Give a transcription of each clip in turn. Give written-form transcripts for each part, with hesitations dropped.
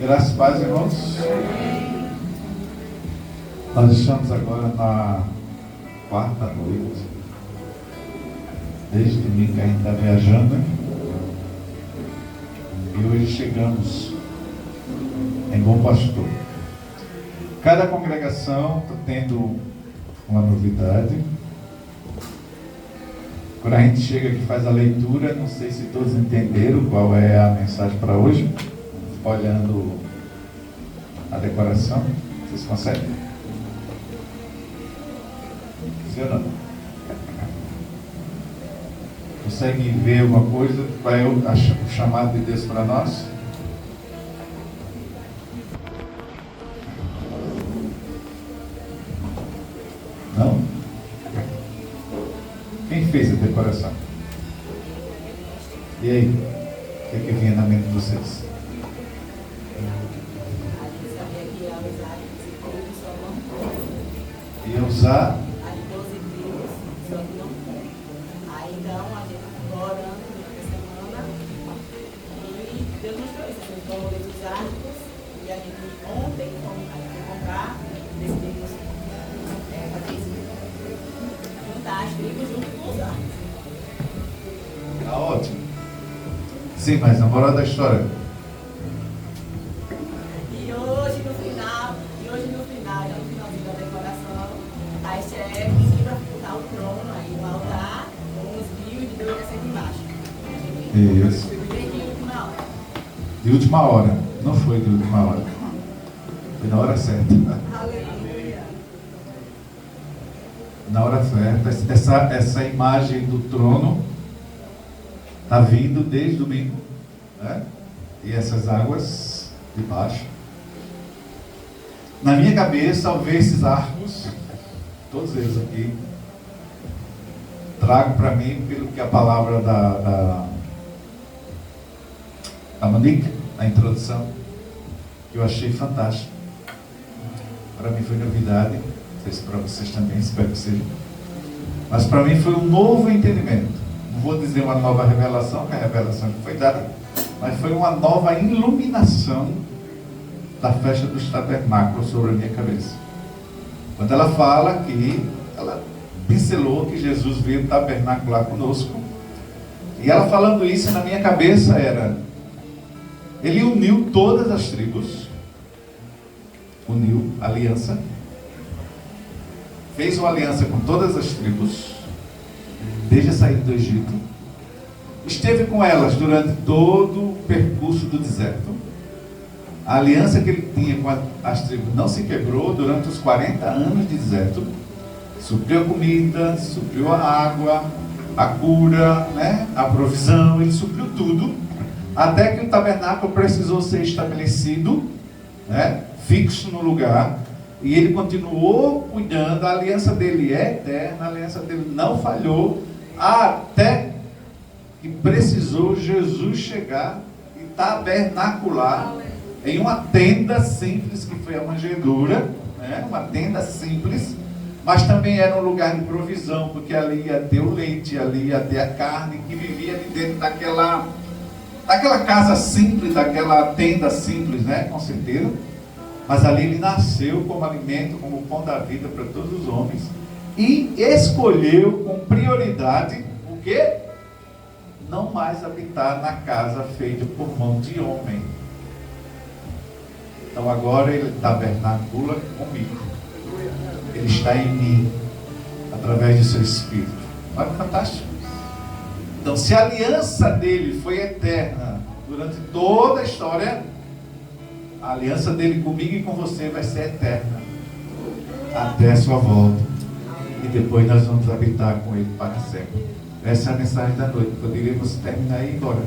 Graças e paz, irmãos. Nós estamos agora na quarta noite. Desde domingo que a gente está viajando, né? E hoje chegamos em Bom Pastor. Cada congregação está tendo uma novidade. Quando a gente chega aqui e faz a leitura, não sei se todos entenderam qual é a mensagem para hoje. Olhando a decoração, vocês conseguem? Sim ou não? Conseguem ver alguma coisa? Qual é o chamado de Deus para nós? Não? Quem fez a decoração? E aí? O que vinha na mente de vocês? Ia usar aí 12 dias, só que não come. Aí então a gente ficou orando durante a semana e Deus mostrou isso. A gente colocou os arcos e a gente ontem foi comprar, decidimos fazer isso, juntar as tribos junto com os arcos. Tá ótimo. Sim, mas na moral da história. E hoje no finalzinho da decoração, as chefes para botar o trono aí, o altar, com os rios de Deus descendo embaixo. Isso. De última hora. De última hora. Não foi de última hora. Foi na hora certa. Aleluia. Na hora certa. Essa imagem do trono está vindo desde domingo, né? E essas águas de baixo. Na minha cabeça, ao ver esses arcos, todos eles aqui, trago para mim, pelo que a palavra da Monique, na introdução, que eu achei fantástico. Para mim foi novidade, não sei se para vocês também, espero que seja. Mas para mim foi um novo entendimento. Não vou dizer uma nova revelação, que é a revelação que foi dada, mas foi uma nova iluminação da festa dos tabernáculos sobre a minha cabeça. Quando ela fala que ela pincelou que Jesus veio tabernacular conosco, e ela falando isso na minha cabeça era, ele uniu todas as tribos, uniu aliança, fez uma aliança com todas as tribos, desde a saída do Egito, esteve com elas durante todo o percurso do deserto. A aliança que ele tinha com as tribos não se quebrou durante os 40 anos de deserto. Supriu a comida, supriu a água, a cura, né? A provisão, ele supriu tudo, até que o tabernáculo precisou ser estabelecido, né? Fixo no lugar, e ele continuou cuidando. A aliança dele é eterna, a aliança dele não falhou, até que precisou Jesus chegar e tabernacular em uma tenda simples, que foi a manjedoura, né? Uma tenda simples, mas também era um lugar de provisão, porque ali ia ter o leite, ali ia ter a carne, que vivia ali dentro daquela casa simples, daquela tenda simples, né? Com certeza. Mas ali ele nasceu como alimento, como pão da vida para todos os homens, e escolheu com prioridade o quê? Não mais habitar na casa feita por mão de homem. Então agora ele tabernacula comigo. Ele está em mim, através do seu Espírito. Olha que fantástico. Então, se a aliança dele foi eterna durante toda a história, a aliança dele comigo e com você vai ser eterna, até a sua volta. E depois nós vamos habitar com ele para sempre. Essa é a mensagem da noite. Poderíamos terminar e ir embora.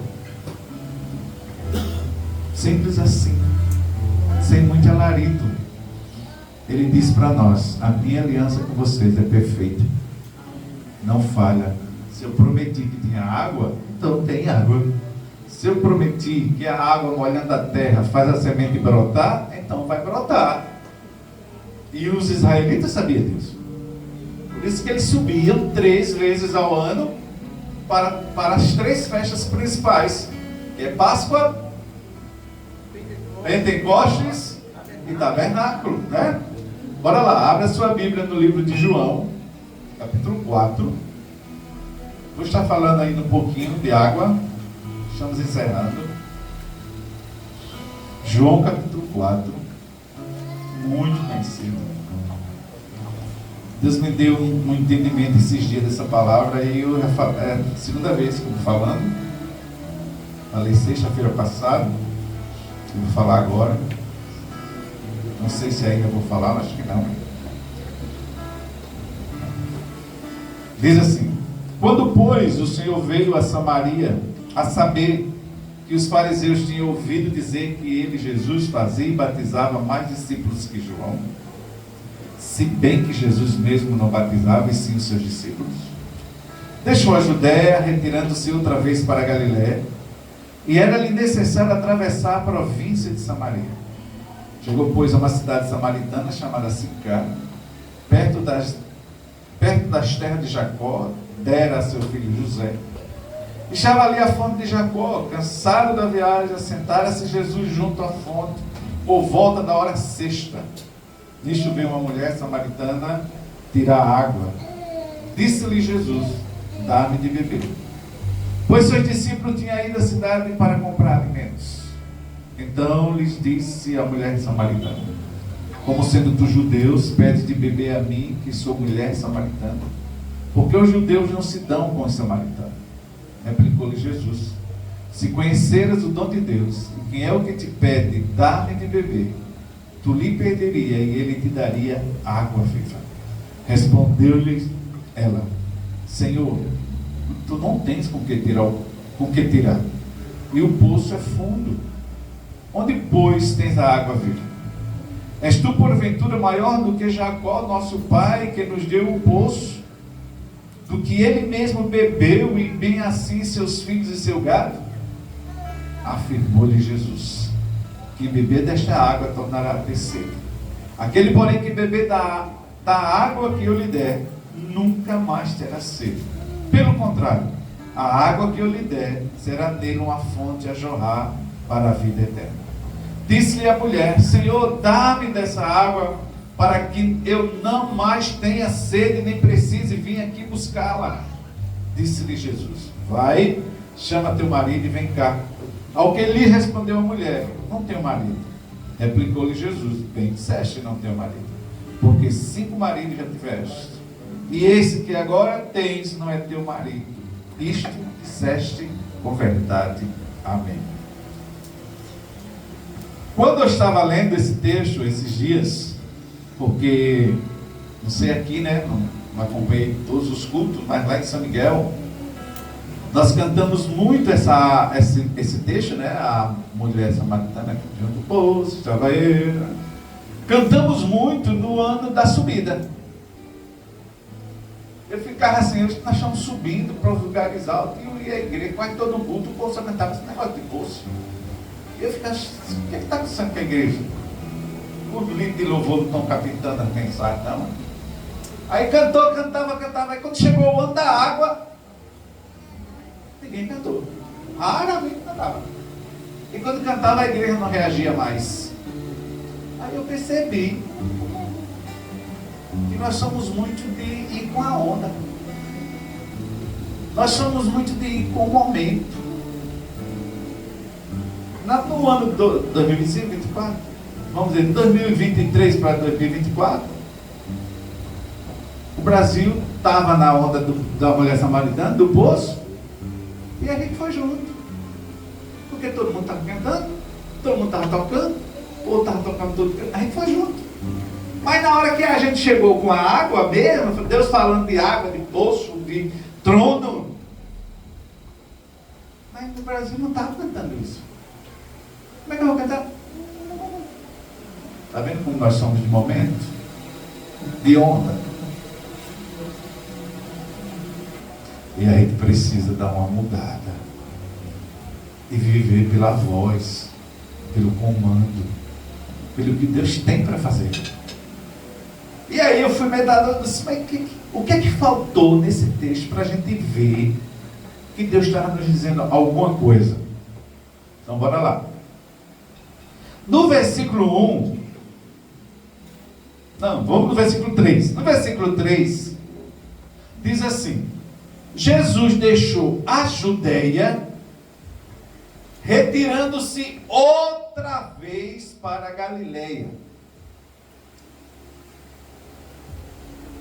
Simples assim, sem muito alarido. Ele diz para nós: a minha aliança com vocês é perfeita, não falha. Se eu prometi que tinha água, então tem água. Se eu prometi que a água molhando a terra faz a semente brotar, então vai brotar. E os israelitas sabiam disso. Por isso que eles subiam 3 vezes ao ano para as 3 festas principais, que é Páscoa, Pentecostes e tabernáculo, né? Bora lá, abra sua Bíblia no livro de João, capítulo 4. Vou estar falando ainda um pouquinho de água. Estamos encerrando. João capítulo 4. Muito conhecido. Deus me deu um entendimento esses dias dessa palavra e eu é a segunda vez que eu estou falando. Falei sexta-feira passada. Vou falar agora. Não sei se ainda vou falar, acho que não. Diz assim: quando, pois, o Senhor veio a Samaria, a saber que os fariseus tinham ouvido dizer que ele, Jesus, fazia e batizava mais discípulos que João, se bem que Jesus mesmo não batizava, e sim os seus discípulos, deixou a Judéia, retirando-se outra vez para a Galiléia, e era-lhe necessário atravessar a província de Samaria. Chegou, pois, a uma cidade samaritana chamada Sicar, perto das terras de Jacó, dera a seu filho José. E estava ali a fonte de Jacó. Cansado da viagem, assentara-se Jesus junto à fonte, por volta da hora sexta. Nisto veio uma mulher samaritana tirar água. Disse-lhe Jesus: dá-me de beber. Pois seus discípulos tinham ido à cidade para comprar alimentos. Então lhes disse a mulher samaritana: como sendo tu judeus, pedes de beber a mim, que sou mulher samaritana? Porque os judeus não se dão com os samaritanos. Replicou-lhe Jesus: se conheceras o dom de Deus, e quem é o que te pede, dá-me de beber, tu lhe pediria e ele te daria água viva. Respondeu-lhe ela: Senhor, tu não tens com que tirar, e o poço é fundo. Onde, pois, tens a água viva? És tu, porventura, maior do que Jacó, nosso pai, que nos deu o poço, do que ele mesmo bebeu, e bem assim seus filhos e seu gado? Afirmou-lhe Jesus: quem beber desta água tornará a ter sede. Aquele, porém, que beber da água que eu lhe der, nunca mais terá sede. Pelo contrário, a água que eu lhe der será nele uma fonte a jorrar para a vida eterna. Disse-lhe a mulher: Senhor, dá-me dessa água, para que eu não mais tenha sede, nem precise vir aqui buscá-la. Disse-lhe Jesus: vai, chama teu marido e vem cá. Ao que lhe respondeu a mulher: não tenho marido. Replicou-lhe Jesus: bem disseste, não tenho marido, porque 5 maridos já tiveste, e esse que agora tens não é teu marido. Isto disseste com verdade. Amém. Quando eu estava lendo esse texto esses dias, porque, não sei aqui, né, não acompanhei todos os cultos, mas lá em São Miguel, nós cantamos muito esse texto, né, a mulher samaritana junto do poço, estava eu. Cantamos muito no ano da subida. Eu ficava assim, nós estamos subindo para os lugares altos, e eu ia à igreja, quase todo culto, o poço cantava esse negócio de poço. E eu ficava assim, o que está acontecendo com a igreja? O líder de louvor não estão capitando a mensagem, não. Aí cantava. Aí quando chegou o ano da água, ninguém cantou. Raramente cantava. E quando cantava, a igreja não reagia mais. Aí eu percebi que nós somos muito de ir com a onda. Nós somos muito de ir com o momento. No ano de 2025, 2024, vamos dizer, 2023 para 2024, o Brasil estava na onda da mulher samaritana, do poço, e a gente foi junto. Porque todo mundo estava cantando, todo mundo estava tocando, o outro estava tocando tudo, a gente foi junto. Mas na hora que a gente chegou com a água mesmo, Deus falando de água, de poço, de trono, mas no Brasil não estava cantando isso. Como é que eu vou cantar? Está vendo como nós somos de momento? De onda. E a gente precisa dar uma mudada. E viver pela voz, pelo comando, pelo que Deus tem para fazer. E aí eu fui meditando, mas o que é que faltou nesse texto para a gente ver que Deus estava nos dizendo alguma coisa? Então bora lá. No versículo 1, não, vamos no versículo 3. No versículo 3, diz assim: Jesus deixou a Judeia, retirando-se outra vez para a Galileia.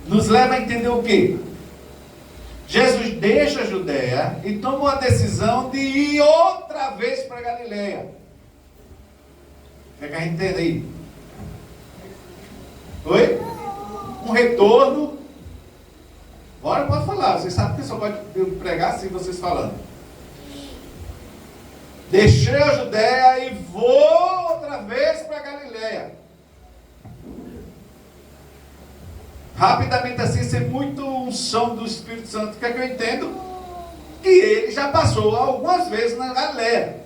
Nos leva a entender o quê? Jesus deixa a Judeia e toma a decisão de ir outra vez para a Galileia. O que é que a gente entende aí? Oi? Um retorno. Agora pode falar. Vocês sabem que só pode pregar assim vocês falando. Deixei a Judeia e vou outra vez para a Galileia. Rapidamente assim, isso é muito unção do Espírito Santo. O que é que eu entendo? Que ele já passou algumas vezes na Galileia.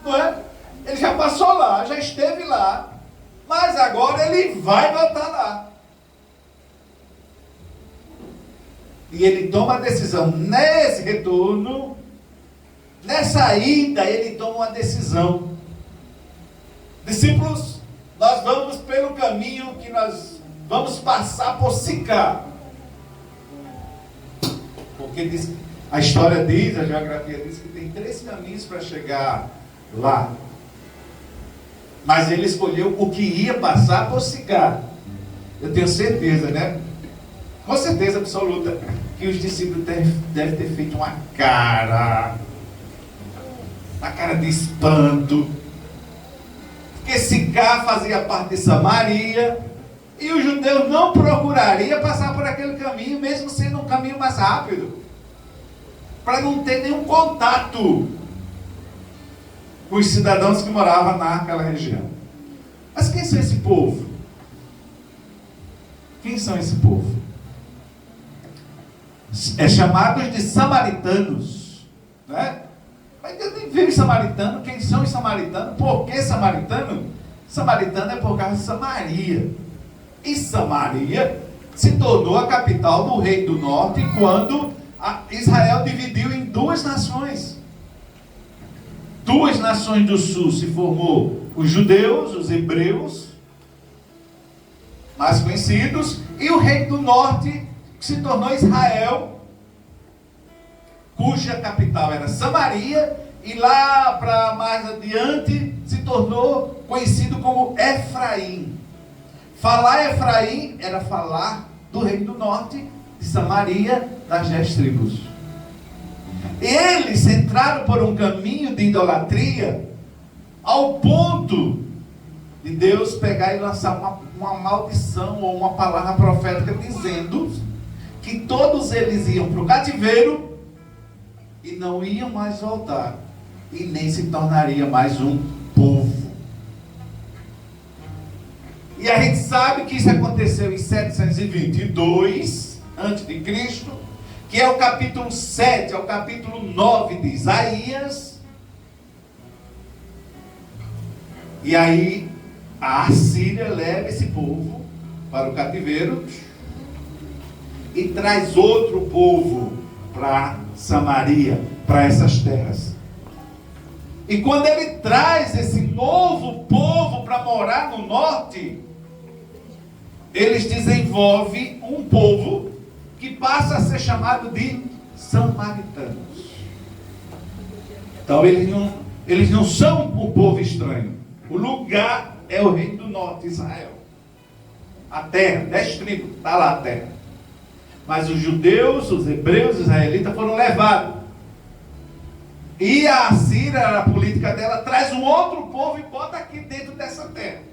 Não é? Ele já passou lá, já esteve lá. Mas agora ele vai voltar lá. E ele toma a decisão nesse retorno. Nessa ida, ele toma uma decisão. Discípulos, nós vamos pelo caminho que nós vamos passar por Sicá. Porque diz, a história diz, a geografia diz que tem 3 caminhos para chegar lá. Mas ele escolheu o que ia passar por Sicá. Eu tenho certeza, né? Com certeza absoluta, que os discípulos devem ter feito uma cara de espanto. Porque Sicá fazia parte de Samaria. E os judeus não procurariam passar por aquele caminho, mesmo sendo um caminho mais rápido, para não ter nenhum contato com os cidadãos que moravam naquela região. Mas quem são esse povo? Quem são esse povo? É chamados de samaritanos, né? Mas Deus nem viu os samaritanos. Quem são os samaritanos? Por que samaritano? Samaritano é por causa de Samaria. E Samaria se tornou a capital do Reino do Norte quando Israel dividiu em 2 nações. 2 nações do sul se formou os judeus, os hebreus, mais conhecidos, e o Reino do Norte que se tornou Israel, cuja capital era Samaria, e lá para mais adiante se tornou conhecido como Efraim. Falar Efraim era falar do Reino do Norte, de Samaria, das 10 tribos. Eles entraram por um caminho de idolatria ao ponto de Deus pegar e lançar uma maldição ou uma palavra profética dizendo que todos eles iam para o cativeiro e não iam mais voltar e nem se tornaria mais um povo. E a gente sabe que isso aconteceu em 722 a.C., que é o capítulo 7, é o capítulo 9 de Isaías. E aí a Assíria leva esse povo para o cativeiro e traz outro povo para Samaria, para essas terras. E quando ele traz esse novo povo para morar no norte, eles desenvolvem um povo que passa a ser chamado de samaritanos. Então eles não são um povo estranho. O lugar é o Reino do Norte, Israel. A terra, 10 tribos, está lá a terra. Mas os judeus, os hebreus, os israelitas foram levados. E a Assíria, a política dela, traz um outro povo e bota aqui dentro dessa terra.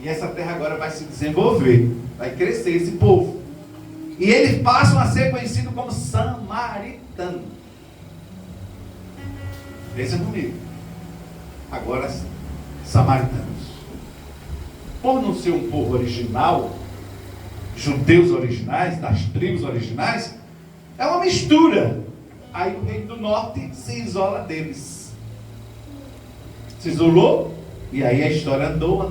E essa terra agora vai se desenvolver, vai crescer esse povo. E eles passam a ser conhecidos como samaritanos. Pensa comigo. Agora, samaritanos. Por não ser um povo original, judeus originais, das tribos originais, é uma mistura. Aí o Reino do Norte se isola deles. Se isolou. E aí a história andou.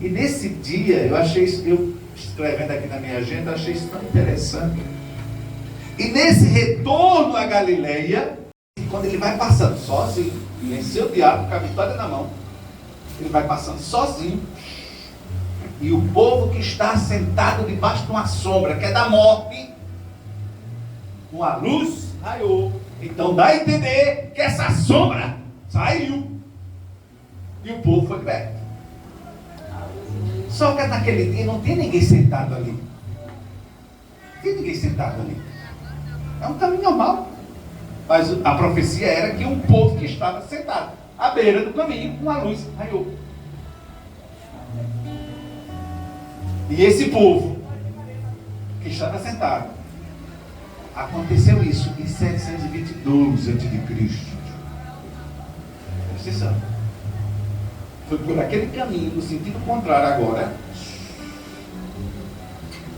E nesse dia, eu escrevendo aqui na minha agenda, achei isso tão interessante. E nesse retorno à Galileia, quando ele vai passando sozinho, venceu o diabo com a vitória na mão. Ele vai passando sozinho. E o povo que está sentado debaixo de uma sombra, que é da morte, uma luz raiou. Então dá a entender que essa sombra saiu. E o povo foi liberto. Só que naquele dia não tem ninguém sentado ali. Não tem ninguém sentado ali. É um caminho normal. Mas a profecia era que um povo que estava sentado à beira do caminho, uma luz raiou. E esse povo que estava sentado, aconteceu isso em 722 a.C. Presta atenção. Foi por aquele caminho, no sentido contrário agora,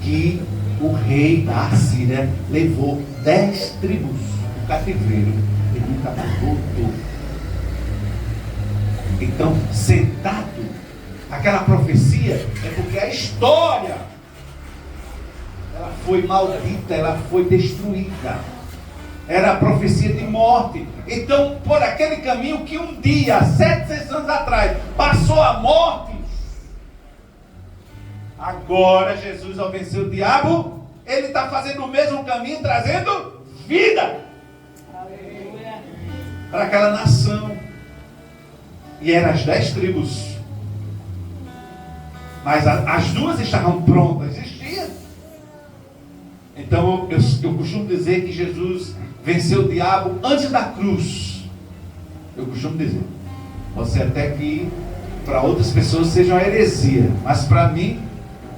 que o rei da Assíria levou 10 tribos do cativeiro e nunca mais voltou. Então, sentado, aquela profecia é porque a história ela foi maldita, ela foi destruída. Era a profecia de morte. Então, por aquele caminho que um dia, 700 anos atrás, passou a morte, agora Jesus, ao vencer o diabo, ele está fazendo o mesmo caminho, trazendo vida para aquela nação. E eram as 10 tribos. Mas as duas estavam prontas, existiam. Então eu costumo dizer que Jesus venceu o diabo antes da cruz. Eu costumo dizer. Pode ser até que para outras pessoas seja uma heresia. Mas para mim,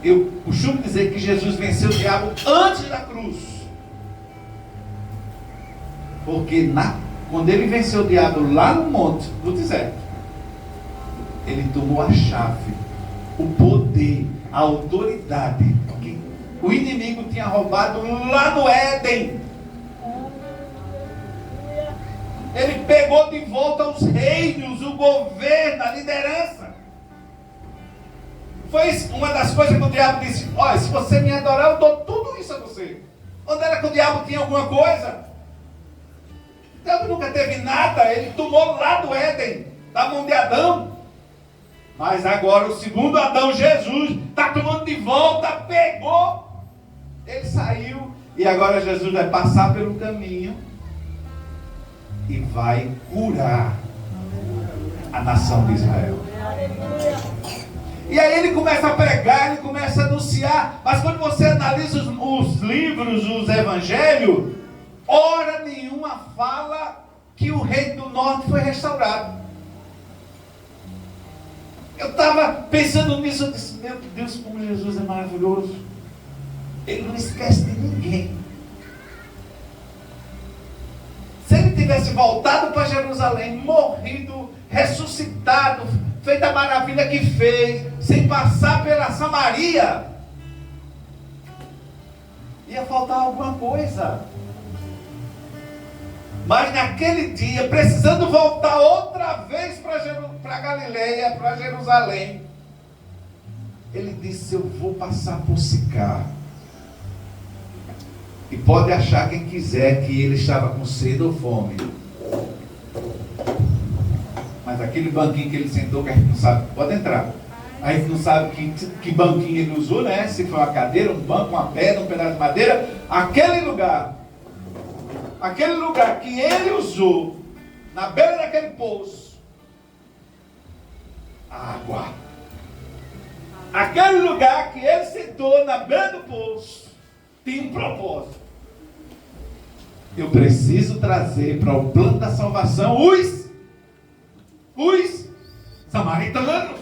eu costumo dizer que Jesus venceu o diabo antes da cruz. Porque quando ele venceu o diabo lá no monte, no deserto, ele tomou a chave, o poder, a autoridade que o inimigo tinha roubado lá no Éden. Ele pegou de volta os reinos, o governo, a liderança. Foi uma das coisas que o diabo disse: olha, se você me adorar, eu dou tudo isso a você. Onde era que o diabo tinha alguma coisa? O diabo nunca teve nada, ele tomou lá do Éden, da mão de Adão. Mas agora o segundo Adão, Jesus, está tomando de volta, pegou, ele saiu, e agora Jesus vai passar pelo caminho e vai curar a nação de Israel. E aí ele começa a pregar, ele começa a anunciar, mas quando você analisa os livros, os evangelhos, hora nenhuma fala que o reino do norte foi restaurado. Eu estava pensando nisso, eu disse: meu Deus, como Jesus é maravilhoso. Ele não esquece de ninguém. Se ele tivesse voltado para Jerusalém, morrido, ressuscitado, feito a maravilha que fez, sem passar pela Samaria, ia faltar alguma coisa. Mas naquele dia, precisando voltar outra vez para Galileia, para Jerusalém, ele disse: eu vou passar por Sicar. E pode achar quem quiser que ele estava com sede ou fome. Mas aquele banquinho que ele sentou, que a gente não sabe, pode entrar. A gente não sabe que banquinho ele usou, né? Se foi uma cadeira, um banco, uma pedra, um pedaço de madeira. Aquele lugar que ele usou, na beira daquele poço, água. Aquele lugar que ele sentou na beira do poço, tinha um propósito. Eu preciso trazer para o plano da salvação os samaritanos.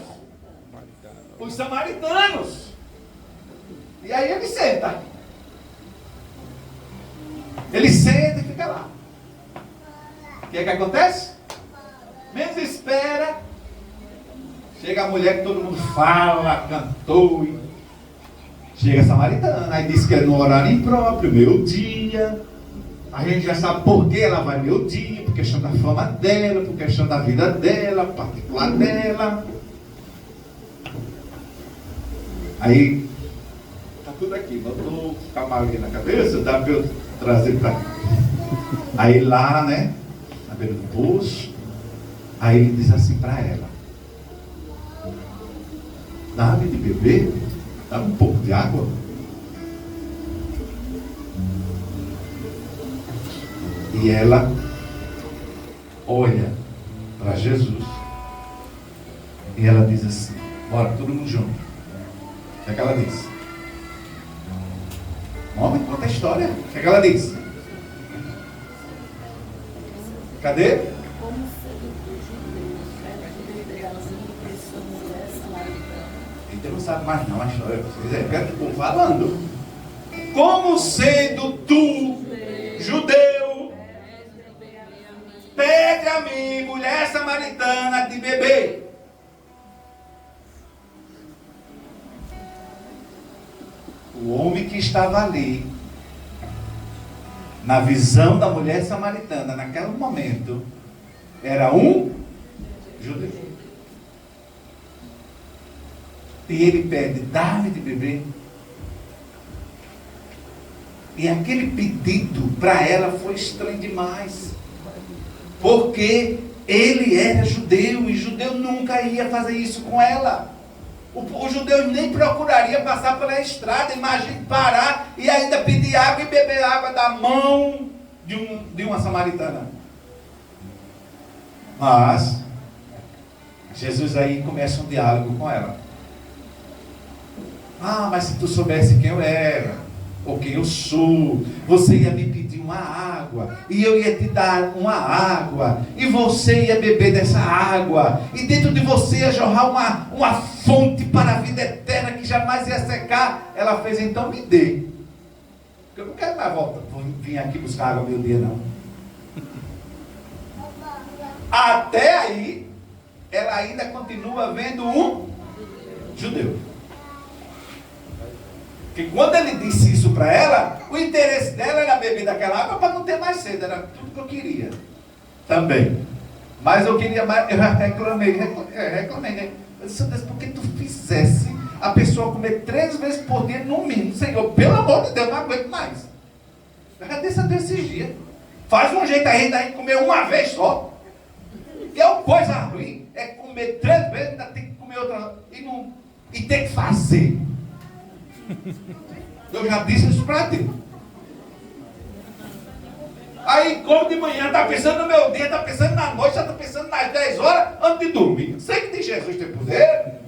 Os samaritanos. E aí ele senta. Ele senta e fica lá. O que é que acontece? Menos espera. Chega a mulher que todo mundo fala, cantou. Chega a samaritana. Aí diz que é no horário impróprio, meio-dia. A gente já sabe por que ela vai meio-dia. Por questão da fama dela, por questão da vida dela, particular dela. Aí, tá tudo aqui. Botou o camarim na cabeça, dá para eu trazer para cá. Aí lá, né, na beira do poço, Aí ele diz assim para ela: dá-me de beber, dá-me um pouco de água. E ela olha para Jesus e ela diz assim: bora, todo mundo junto. O que é que ela diz? Homem, conta a história. O que é que ela diz? Cadê? Como sendo judeus, beber as impressões mulher samaritana. Então não sabe mais não a história. Vocês é, quero que o povo falando. Como sendo tu, judeu, pede a mim, mulher samaritana, de beber. O homem que estava ali, na visão da mulher samaritana, naquele momento, era um judeu. E ele pede: dá-me de beber. E aquele pedido para ela foi estranho demais. Porque ele era judeu e judeu nunca ia fazer isso com ela. O judeu nem procuraria passar pela estrada. Imagine parar e ainda pedir água e beber água da mão de uma samaritana. Mas Jesus aí começa um diálogo com ela. Ah, mas se tu soubesse quem eu era, ou quem eu sou, você ia me pedir uma água, e eu ia te dar uma água, e você ia beber dessa água, e dentro de você ia jorrar uma fonte para a vida eterna que jamais ia secar. Ela fez: então me dê, porque eu não quero mais vir aqui buscar água meu dia não. Até aí ela ainda continua vendo um judeu. Porque quando ele disse isso para ela, o interesse dela era beber daquela água para não ter mais sede. Era tudo que eu queria também. Mas eu queria mais. Eu reclamei, né? Eu disse: Deus, por que tu fizesse a pessoa comer 3 vezes por dia no mínimo? Senhor, pelo amor de Deus, não aguento mais. Eu já disse até esses dias. Faz um jeito aí da gente comer uma vez só. E é uma coisa ruim. É comer 3 vezes, ainda tem que comer outra. E tem que fazer. Eu já disse isso para ti. Aí como de manhã, está pensando no meu dia, está pensando na noite, está pensando nas 10 horas antes de dormir. Sei que de Jesus tem poder.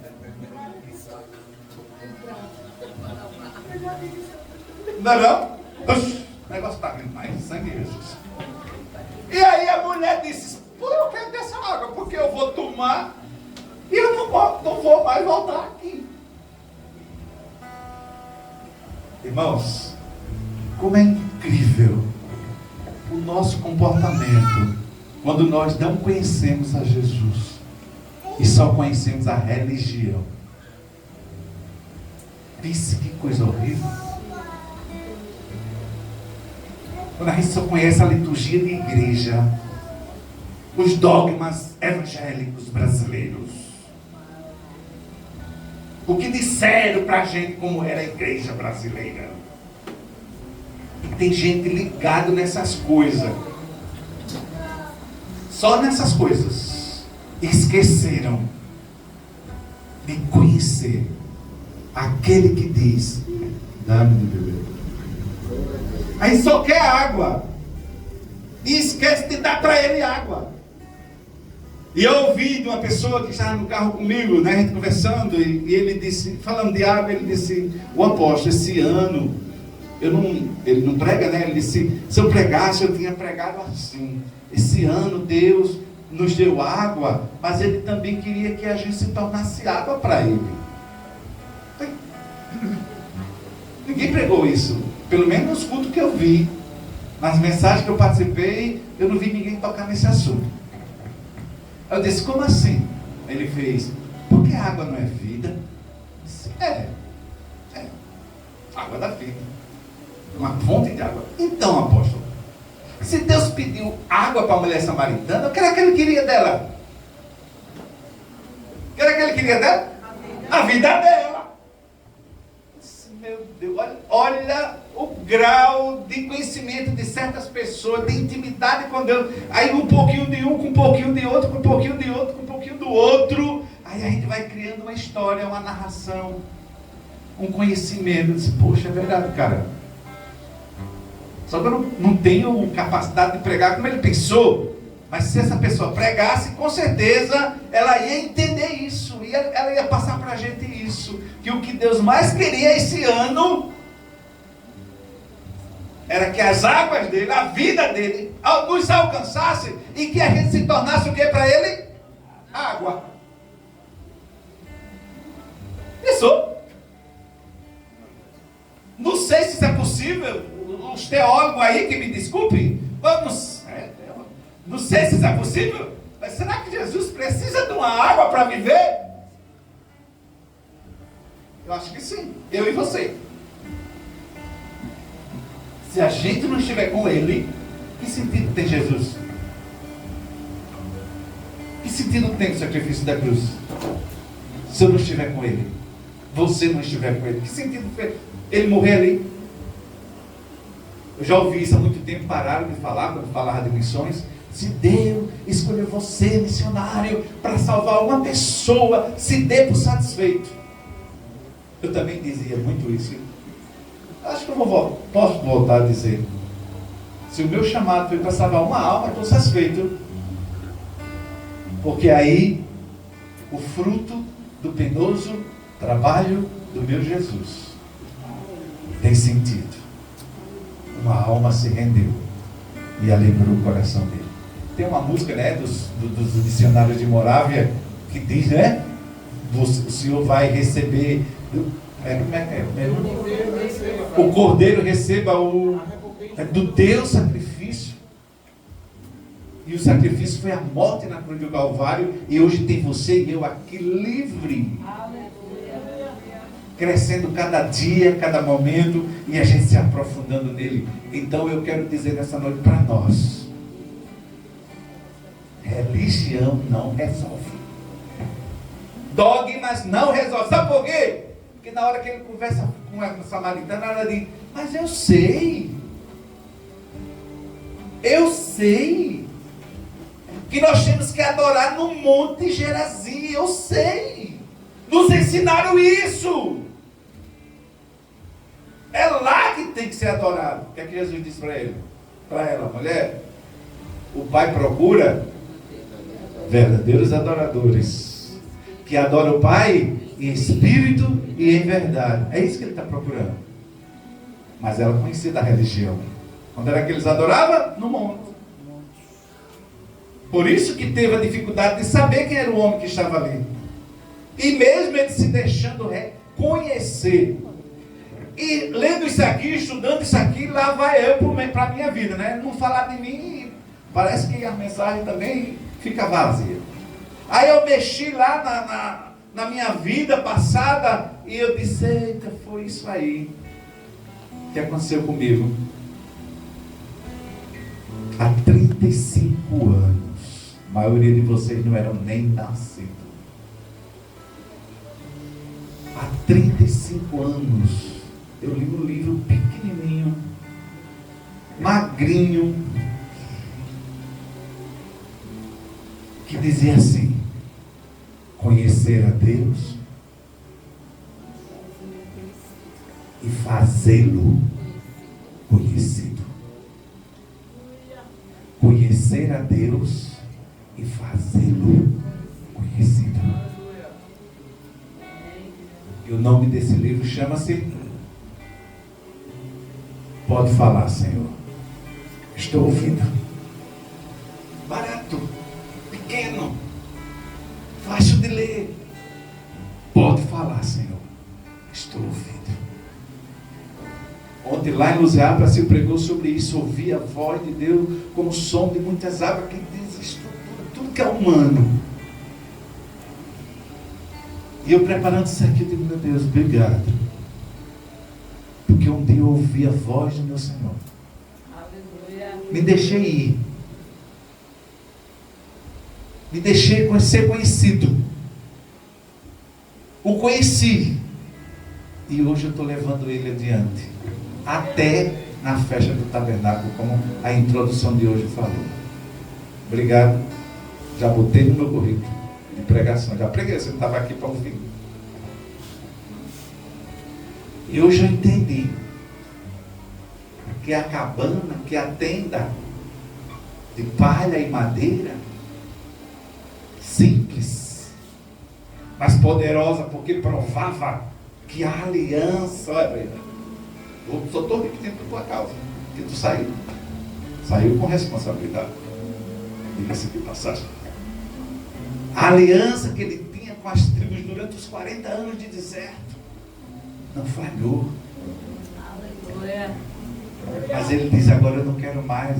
Não é não? Oxi, o negócio está vindo mais sangue de Jesus. E aí a mulher disse: pô, eu quero dessa água, porque eu vou tomar e eu não vou mais voltar aqui. Irmãos, como é incrível o nosso comportamento quando nós não conhecemos a Jesus e só conhecemos a religião. Pense que coisa horrível. Quando a gente só conhece a liturgia de igreja, os dogmas evangélicos brasileiros, o que disseram para a gente como era a igreja brasileira. E tem gente ligada nessas coisas. Só nessas coisas. Esqueceram de conhecer aquele que diz: dá-me de beber. Aí só quer água. E esquece de dar para ele água. E eu ouvi de uma pessoa que estava no carro comigo, né, a gente conversando, e ele disse, falando de água, ele disse: o apóstolo, esse ano, ele não prega, né? Ele disse: se eu pregasse, eu tinha pregado assim. Esse ano Deus nos deu água, mas Ele também queria que a gente se tornasse água para Ele. Ninguém pregou isso, pelo menos nos cultos que eu vi. Nas mensagens que eu participei, eu não vi ninguém tocar nesse assunto. Eu disse: como assim? Ele fez: porque a água não é vida? Eu disse: é água da vida, uma fonte de água. Então, apóstolo, se Deus pediu água para a mulher samaritana, o que era que Ele queria dela? O que era que Ele queria dela? A vida dela. Eu disse: meu Deus, olha o grau de conhecimento de certas pessoas, de intimidade com Deus. Aí um pouquinho de um, com um pouquinho de outro, com um pouquinho de outro, com um pouquinho do outro. Aí a gente vai criando uma história, uma narração, um conhecimento. Diz, poxa, é verdade, cara. Só que eu não tenho capacidade de pregar como ele pensou. Mas se essa pessoa pregasse, com certeza ela ia entender isso. Ela ia passar para a gente isso. Que o que Deus mais queria esse ano era que as águas dele, a vida dele, nos alcançasse e que a gente se tornasse o que para ele? Água. Pensou? Não sei se isso é possível. Os teólogos aí que me desculpem, não sei se isso é possível. Mas será que Jesus precisa de uma água para viver? Eu acho que sim. Eu e você. Se a gente não estiver com Ele, que sentido tem Jesus? Que sentido tem o sacrifício da cruz? Se eu não estiver com Ele, você não estiver com Ele, que sentido tem Ele morrer ali? Eu já ouvi isso há muito tempo, pararam de falar, quando falava de missões. Se Deus escolheu você, missionário, para salvar uma pessoa, se dê por satisfeito. Eu também dizia muito isso. Acho que eu posso voltar a dizer. Se o meu chamado foi para salvar uma alma, estou satisfeito. Porque aí, o fruto do penoso trabalho do meu Jesus tem sentido. Uma alma se rendeu e alegrou o coração dele. Tem uma música, né, dos missionários de Morávia, que diz, né? O Senhor vai receber... O Cordeiro receba do teu sacrifício. E o sacrifício foi a morte na cruz do Calvário. E hoje tem você e eu aqui livre. Crescendo cada dia, cada momento. E a gente se aprofundando nele. Então eu quero dizer nessa noite para nós: religião não resolve. Dogmas não resolve. Sabe por quê? Porque na hora que ele conversa com a samaritana, ela diz: mas eu sei que nós temos que adorar no Monte Gerazim. Eu sei, nos ensinaram isso. É lá que tem que ser adorado. O que é que Jesus disse para ela? Mulher, o Pai procura verdadeiros adoradores, que adoram o Pai em espírito e em verdade. É isso que ele está procurando. Mas ela conhecia da religião. Quando era que eles adoravam? No monte. Por isso que teve a dificuldade de saber quem era o homem que estava ali. E mesmo ele se deixando conhecer. E lendo isso aqui, estudando isso aqui, lá vai eu para a minha vida, né? Não falar de mim, parece que a mensagem também fica vazia. Aí eu mexi lá na minha vida passada e eu disse: eita, foi isso aí que aconteceu comigo. Há 35 anos, a maioria de vocês não eram nem nascidos. Há 35 anos, eu li um livro pequenininho, magrinho, que dizia assim: conhecer a Deus e fazê-lo conhecido. Conhecer a Deus e fazê-lo conhecido. E o nome desse livro chama-se Pode Falar, Senhor. Estou ouvindo. Barato, pequeno, fácil de ler. Pode falar, Senhor. Estou ouvindo. Ontem lá em Luziápolis se pregou sobre isso. Ouvi a voz de Deus como o som de muitas águas que diz tudo que é humano. E eu preparando isso aqui, eu digo: meu Deus, obrigado. Porque um dia eu ouvi a voz do meu Senhor. Aleluia. Me deixei ir. Me deixei ser conhecido. O conheci. E hoje eu estou levando ele adiante. até na festa do tabernáculo, como a introdução de hoje falou. Obrigado. Já botei no meu currículo de pregação. Já preguei, você não estava aqui para ouvir. E hoje eu entendi que a cabana, que a tenda de palha e madeira, simples, mas poderosa, porque provava que a aliança, olha, eu só estou repetindo por tua causa, que tu saiu com responsabilidade. Diga-se de passagem. A aliança que ele tinha com as tribos durante os 40 anos de deserto não falhou. Aleluia. Mas ele diz: agora eu não quero mais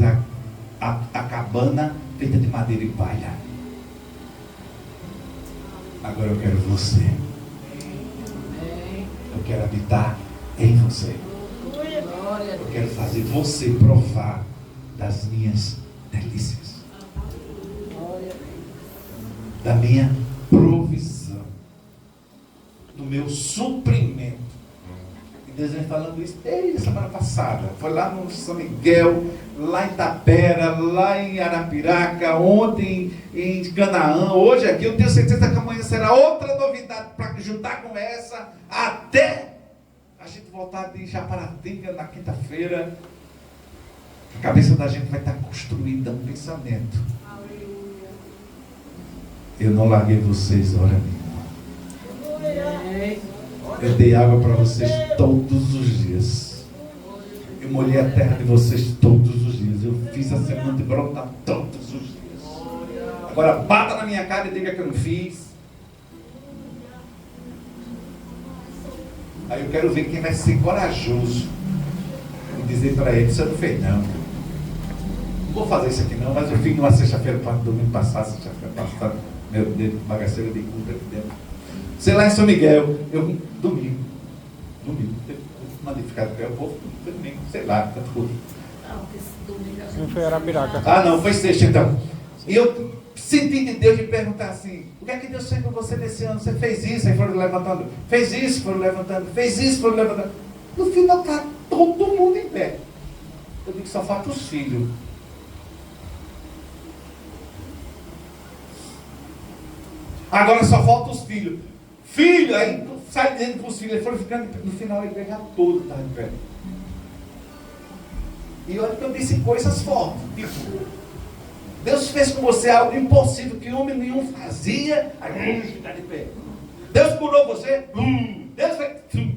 a cabana feita de madeira e palha. Agora eu quero você. Eu quero habitar em você. Eu quero fazer você provar das minhas delícias, da minha provisão, do meu suprimento. E Deus vem falando isso desde a semana passada. Foi lá no São Miguel, lá em Itapera, lá em Arapiraca, ontem em Canaã, hoje aqui. Eu tenho certeza que amanhã será outra novidade para juntar com essa, até a gente voltar de Japaratinga na quinta-feira. A cabeça da gente vai estar construída um pensamento. Eu não larguei vocês hora nenhuma. Eu dei água para vocês todos os dias. Eu molhei a terra de vocês todos os dias. Eu fiz a semente brotar todos os dias. Agora bata na minha cara e diga que eu não fiz. Aí eu quero ver quem vai ser corajoso e dizer para ele: você não fez não. Não vou fazer isso aqui não, mas eu fiz numa sexta-feira para domingo passado, sexta-feira passada, meu dedo bagaceira de culpa aqui dentro. Sei lá em São Miguel, domingo, modificado pelo povo, domingo, sei lá, tanto coisa. Não foi Arapiraca. Ah não, foi sexta então. E eu senti de Deus de perguntar assim: o que é que Deus fez com você nesse ano? Você fez isso, aí foram levantando, fez isso, foram levantando, fez isso, foram levantando. No final está todo mundo em pé. Eu digo que só falta os filhos. Agora só falta os filhos. Filho, aí sai dizendo para os filhos, eles foram ficando, no final a igreja toda estava em pé. E olha que eu disse coisas fortes, tipo: Deus fez com você algo impossível que homem nenhum fazia, aí está de pé. Deus curou você, Deus fez.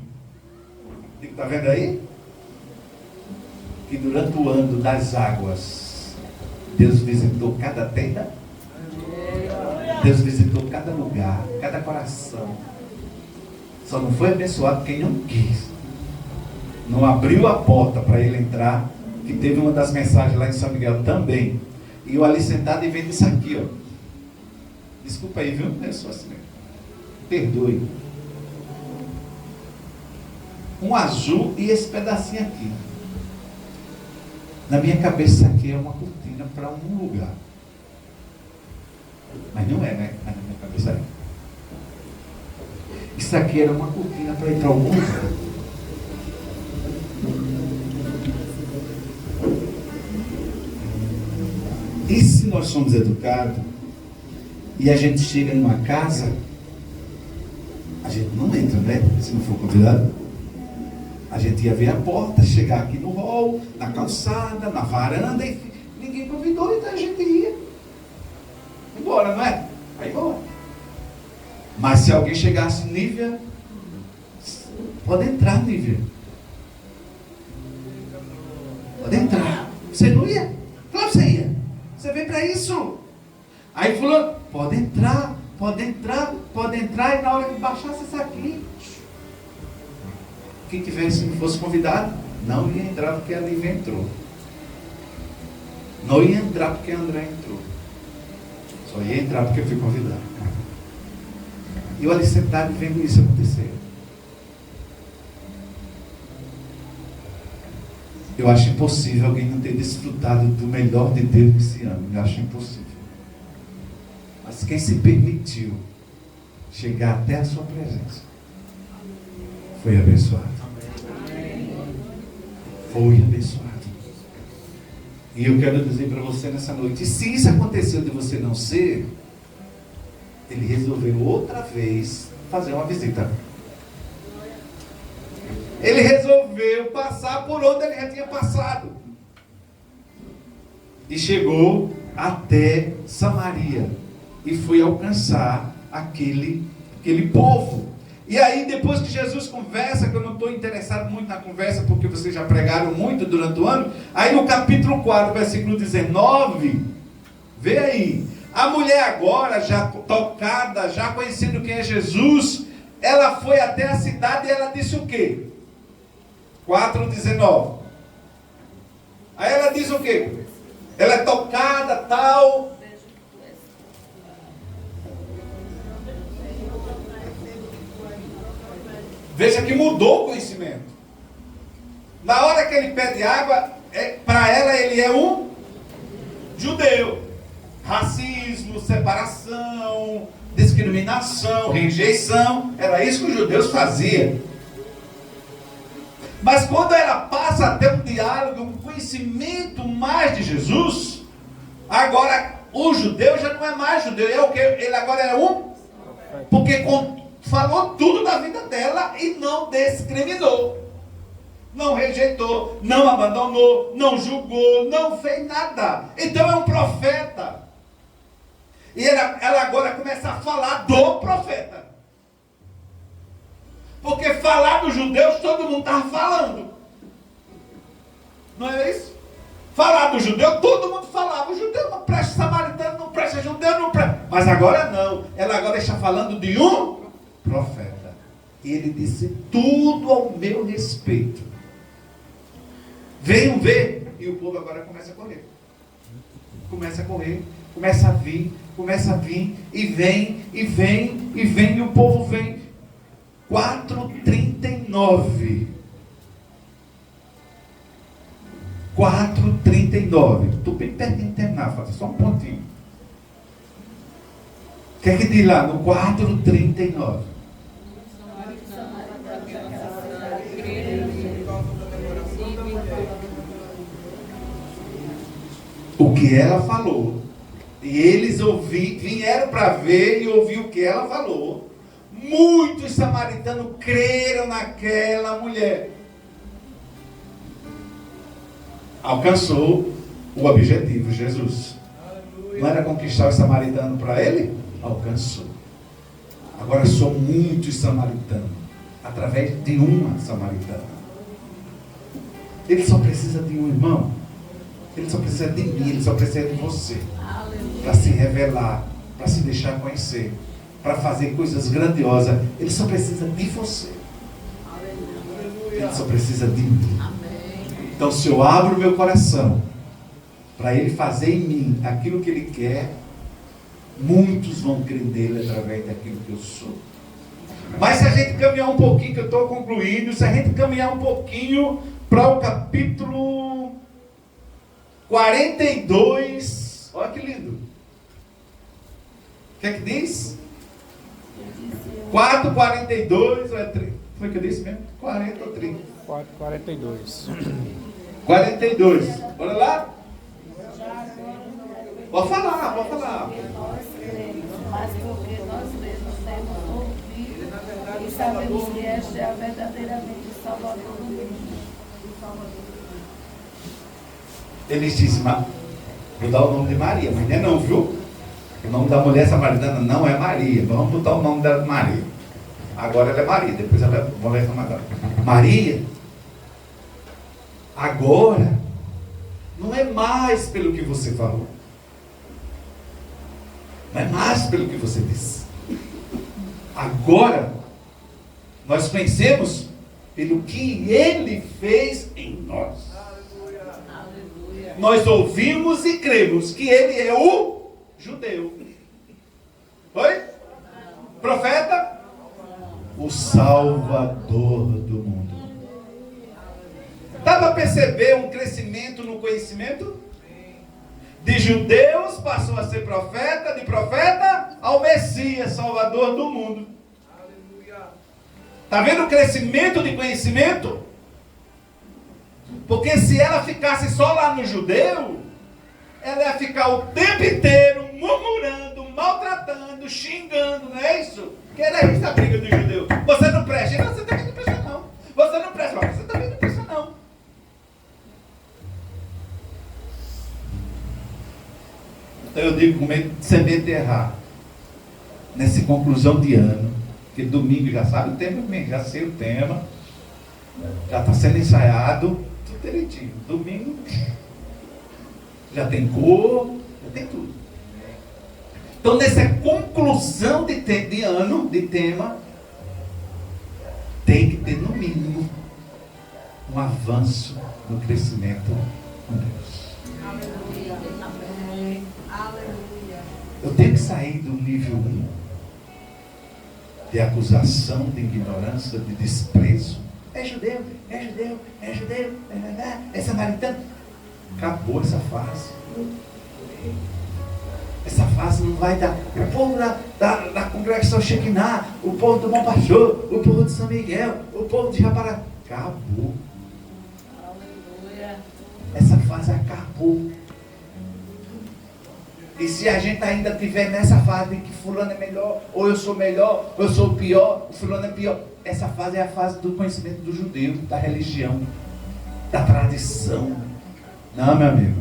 Está vendo aí? Que durante o ano das águas, Deus visitou cada tenda, Deus visitou cada lugar, cada coração. Só não foi abençoado quem não quis. Não abriu a porta para ele entrar, que teve uma das mensagens lá em São Miguel também. E eu ali sentado e vendo isso aqui, ó. Desculpa aí, viu? Eu sou assim mesmo. Perdoe. Um azul e esse pedacinho aqui. Na minha cabeça, isso aqui é uma cortina para um lugar. Mas não é, né? Na minha cabeça é. Isso aqui era uma cortina para ir para algum lugar. E se nós somos educados e a gente chega em uma casa, a gente não entra, né? Se não for convidado. A gente ia ver a porta, chegar aqui no hall, na calçada, na varanda, e ninguém convidou, então a gente ia embora, não é? Vai embora. Mas se alguém chegasse: Nívia, pode entrar, Nívia. Pode entrar. Você não ia? Claro que você ia. Você veio para isso. Aí fulano: pode entrar, pode entrar, pode entrar. E na hora que baixasse isso aqui, quem tivesse, fosse convidado, não ia entrar porque a Lívia entrou. Não ia entrar porque a André entrou. Só ia entrar porque eu fui convidado. E eu ali sentado vendo isso acontecer. Eu acho impossível alguém não ter desfrutado do melhor de Deus nesse ano. Eu acho impossível. Mas quem se permitiu chegar até a sua presença foi abençoado. foi abençoado. E eu quero dizer para você nessa noite, se isso aconteceu de você não ser, ele resolveu outra vez fazer uma visita. Ele resolveu passar por onde ele já tinha passado. E chegou até Samaria. E foi alcançar aquele povo. E aí, depois que Jesus conversa, que eu não estou interessado muito na conversa, porque vocês já pregaram muito durante o ano, aí no capítulo 4, versículo 19, vê aí, a mulher agora, já tocada, já conhecendo quem é Jesus, ela foi até a cidade e ela disse o quê? 4:19. Aí ela diz o quê? Ela é tocada, tal. Veja que mudou o conhecimento. Na hora que ele pede água, para ela ele é um judeu. Racismo, separação, discriminação, rejeição. Era isso que os judeus faziam. Mas quando ela passa a ter um diálogo, um conhecimento mais de Jesus, agora o judeu já não é mais judeu. É o que? Ele agora é um... Porque falou tudo da vida dela e não discriminou, não rejeitou, não abandonou, não julgou, não fez nada. Então é um profeta. E ela agora começa a falar do profeta. Porque falar dos judeus todo mundo estava falando. Não é isso? Falar do judeu, todo mundo falava. O judeu não presta, samaritano não presta, judeu não presta. Mas agora não. Ela agora está falando de um profeta. E ele disse tudo ao meu respeito. Venham ver. E o povo agora começa a correr. Começa a correr. Começa a vir. Começa a vir. E vem. E vem. E vem. E o povo vem. 4:39. 4:39. Estou bem pertinho de terminar. Faça só um pontinho. O que é que diz lá no 4:39? O que ela falou. E eles vieram para ver e ouvir o que ela falou. Muitos samaritanos creram naquela mulher. Alcançou o objetivo, Jesus. Não era conquistar os samaritanos para ele? Alcançou. Agora são muitos samaritanos, através de uma samaritana. Ele só precisa de um irmão. Ele só precisa de mim, ele só precisa de você. Para se revelar, para se deixar conhecer, para fazer coisas grandiosas. Ele só precisa de você. Ele só precisa de mim. Então, se eu abro o meu coração para ele fazer em mim aquilo que ele quer, muitos vão crer nele através daquilo que eu sou. Mas se a gente caminhar um pouquinho, que eu estou concluindo, se a gente caminhar um pouquinho para o capítulo 42, olha que lindo. O que é que diz? 4:42, ou é 30? Foi o que eu disse mesmo? 40 ou 30? 42. 42. Bora lá? Pode falar, pode falar. Nós cremos, mas porque nós mesmos temos ouvido e sabemos que este é verdadeiramente o Salvador do mundo. Eles dizem, vou dar o nome de Maria, mas não é não, viu? O nome da mulher samaritana não é Maria. Vamos botar o nome dela de Maria. Agora ela é Maria, depois ela é mulher samaritana. Maria, agora, não é mais pelo que você falou. Não é mais pelo que você disse. Agora, nós conhecemos pelo que ele fez em nós. Nós ouvimos e cremos que ele é o judeu. Oi? Profeta? O Salvador do mundo. Dá para perceber um crescimento no conhecimento? De judeus passou a ser profeta, de profeta ao Messias, Salvador do mundo. Está vendo o crescimento de conhecimento? Porque se ela ficasse só lá no judeu, ela ia ficar o tempo inteiro murmurando, maltratando, xingando, não é isso? Que era isso a briga do judeu. Você não presta, você também não presta não. Você não presta, você também não presta não. Então eu digo, com medo de você meter errar, nessa conclusão de ano, que domingo já sabe o tema, já sei o tema, já está sendo ensaiado, tudo direitinho. Domingo já tem cor, já tem tudo. Então, nessa conclusão de ano, de tema, tem que ter, no mínimo, um avanço no crescimento com Deus. Aleluia. Aleluia. Eu tenho que sair do nível 1, de acusação, de ignorância, de desprezo. É judeu, é judeu, é judeu, é samaritano. Acabou essa fase. Essa fase não vai dar. O povo da congregação Shekinah, o povo do Bom Pastor, o povo de São Miguel, o povo de Japará. Acabou. Aleluia. Essa fase acabou. E se a gente ainda estiver nessa fase de que fulano é melhor, ou eu sou melhor, ou eu sou pior, o fulano é pior. Essa fase é a fase do conhecimento do judeu, da religião, da tradição. Não, meu amigo.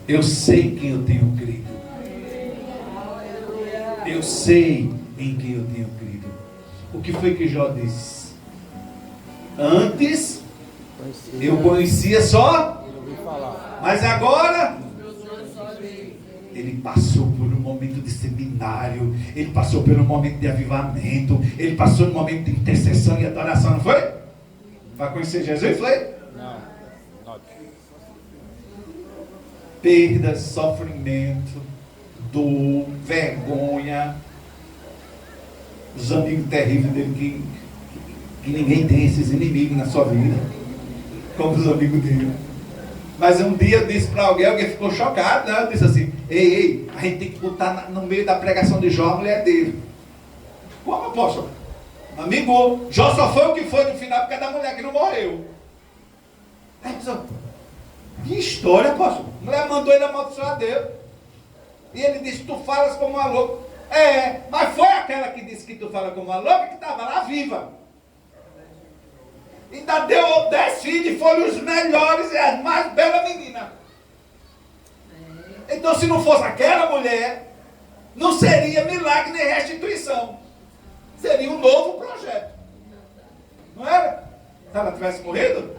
Eu sei quem eu tenho crido. Eu sei em quem eu tenho crido. O que foi que Jó disse? Antes eu conhecia só, mas agora ele passou por um momento de seminário, ele passou por um momento de avivamento, ele passou por um momento de intercessão e adoração, não foi? Para conhecer Jesus, foi? Não. Perda, sofrimento, dor, vergonha, os amigos terríveis dele, que ninguém tem esses inimigos na sua vida, como os amigos dele. Mas um dia eu disse para alguém ficou chocado, né? Eu disse assim, ei, a gente tem que botar no meio da pregação de Jó a mulher dele. Como, apóstolo? Amigo, Jó só foi o que foi no final por causa da mulher que não morreu. Aí a pessoa, que história, apóstolo? A mulher mandou ele amaldiçoar a Deus. E ele disse, tu falas como uma louca. Mas foi aquela que disse que tu fala como uma louca que estava lá viva. Ainda deu 10 filhos e foram os melhores e as mais belas meninas. Então, se não fosse aquela mulher, não seria milagre nem restituição. Seria um novo projeto. Não era? Se ela tivesse morrido,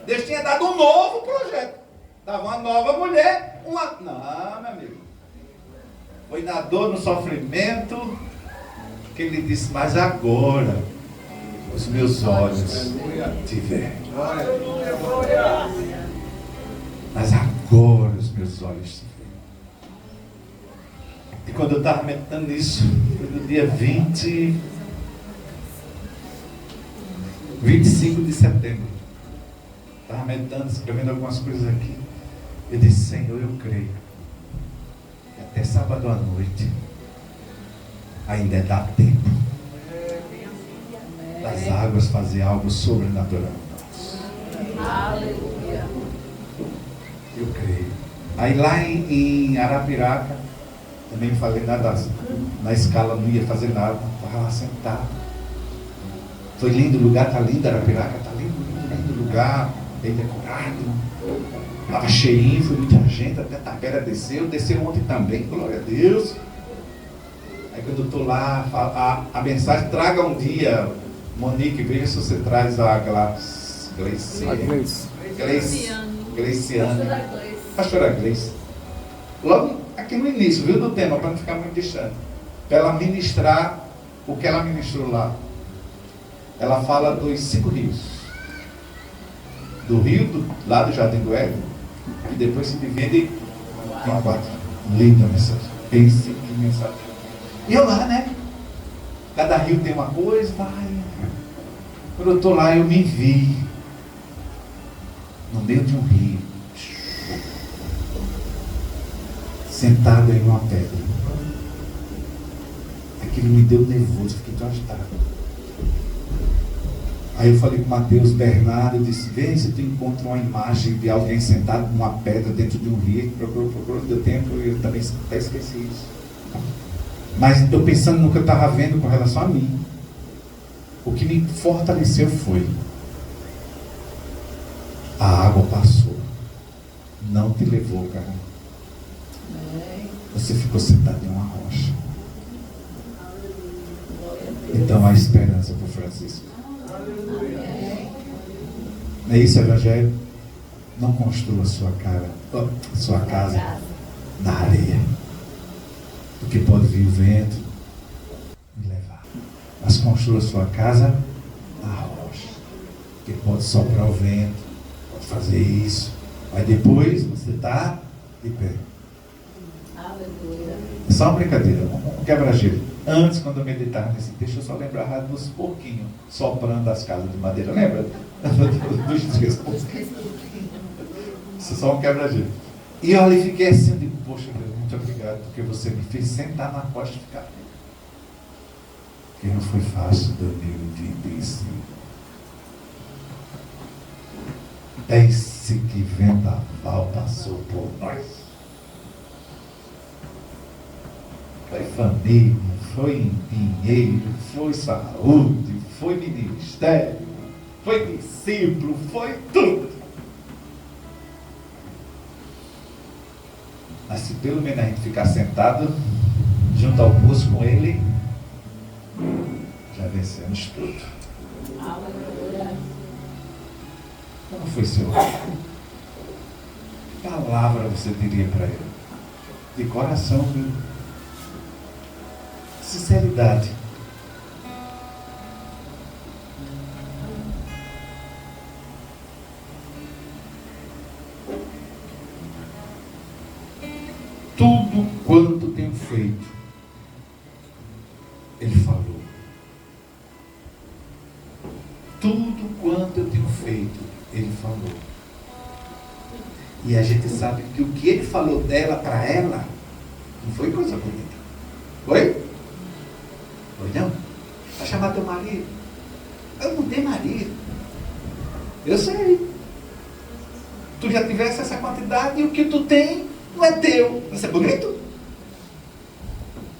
Deus tinha dado um novo projeto. Dava uma nova mulher, Não, meu amigo. Foi na dor, no sofrimento, que ele disse, mas agora os meus olhos te veem. Mas agora os meus olhos te veem. E quando eu estava meditando nisso, foi no dia 25 de setembro. Estava meditando, escrevendo algumas coisas aqui. Eu disse, Senhor, eu creio que até sábado à noite ainda dá tempo das águas fazer algo sobrenatural. Aleluia. Eu creio. Aí lá em Arapiraca, também não falei nada, na escala não ia fazer nada, estava lá sentado. Foi lindo o lugar, está lindo Arapiraca, está lindo lugar, bem decorado. Estava cheinho, foi muita gente, até Tapera desceu ontem também, glória a Deus. Aí quando eu estou lá, a mensagem, traga um dia, Monique, veja se você traz a Gleiciane, pastora Gleice. Logo aqui no início, viu, do tema, para não ficar muito distante. Para ela ministrar o que ela ministrou lá. Ela fala dos 5 rios. Do rio lá do Jardim do Éden, que depois se divide em 4. Linda mensagem. Pense que mensagem. E eu lá, né? Cada rio tem uma coisa, vai. Quando eu estou lá, eu me vi no meio de um rio, sentado em uma pedra. Aquilo me deu nervoso, fiquei tão agitado. Aí eu falei com o Mateus Bernardo, eu disse, vê se tu encontra uma imagem de alguém sentado numa pedra dentro de um rio. Procurou, deu tempo, e eu também até esqueci isso. Mas estou pensando no que eu estava vendo com relação a mim. O que me fortaleceu foi: a água passou, não te levou, cara. Você ficou sentado em uma rocha. Então há esperança para o Francisco. Não é isso, Evangelho? Não construa sua casa na areia, porque pode vir o vento e levar. Mas construa sua casa na rocha, porque pode soprar o vento, pode fazer isso, mas depois você está de pé. É só uma brincadeira, um quebra-gelo. Antes, quando eu meditava nesse texto, eu só lembrava dos porquinhos soprando as casas de madeira. Lembra? Dos dias. Isso é só um quebra-gelo. E eu ali fiquei assim, eu digo, poxa Deus, muito obrigado, porque você me fez sentar na costa e ficar. Porque não foi fácil 2025. Pense que vendaval passou por nós. Foi família, foi dinheiro, foi saúde, foi ministério, foi discípulo, foi tudo. Mas se pelo menos a gente ficar sentado junto ao poço com ele, já vencemos tudo. Como foi seu? Que palavra você diria para ele? De coração, viu? Sinceridade. Tudo quanto tenho feito, ele falou. Tudo quanto eu tenho feito, ele falou. E a gente sabe que o que ele falou dela para ela não foi coisa bonita. Foi? Foi não? Vai chamar teu marido. Eu não tenho marido. Eu sei. Tu já tivesse essa quantidade e o que tu tem não é teu. Isso é bonito?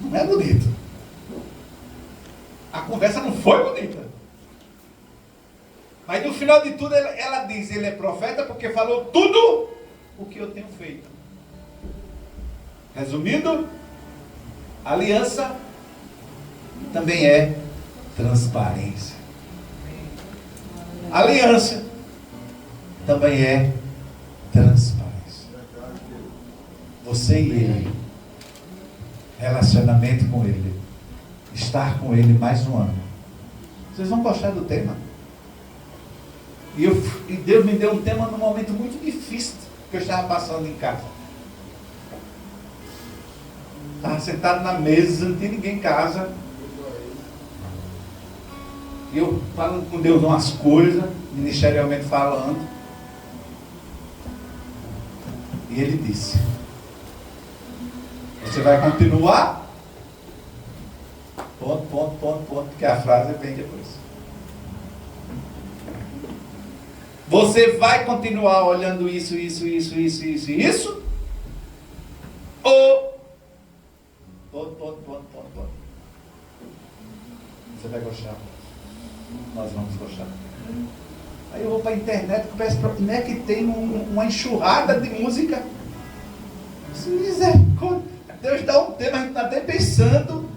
Não é bonito. A conversa não foi bonita. Mas no final de tudo ela diz, ele é profeta porque falou tudo o que eu tenho feito. Resumindo, aliança também é transparência. Aliança também é transparência. Você e ele, relacionamento com ele, estar com ele mais um ano. Vocês vão gostar do tema. E Deus me deu um tema num momento muito difícil que eu estava passando em casa. Estava sentado na mesa, não tinha ninguém em casa. E eu falando com Deus umas coisas, ministerialmente falando. E ele disse: você vai continuar? Ponto, que a frase vem depois. Você vai continuar olhando isso? Ou ponto. Você vai gostar. Nós vamos gostar. Aí eu vou para a internet e peço para é que tem uma enxurrada de música. Misericórdia. Deus dá um tema, a gente está até pensando.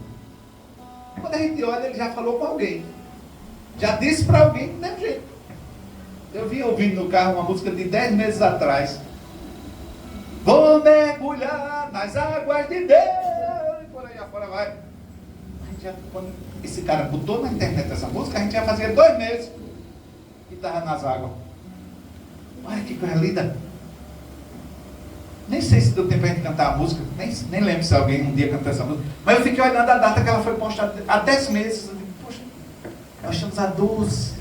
Quando a gente olha, ele já falou com alguém. Já disse para alguém do mesmo jeito. Eu vim ouvindo no carro uma música de 10 meses atrás. Vou mergulhar nas águas de Deus. E por aí afora vai. A gente já, quando esse cara botou na internet essa música, a gente já fazia 2 meses que estava nas águas. Olha que coisa linda. Nem sei se deu tempo para a gente cantar a música. Nem lembro se alguém um dia cantou essa música. Mas eu fiquei olhando a data que ela foi postada. Há 10 meses. Eu digo, poxa, nós estamos a 12.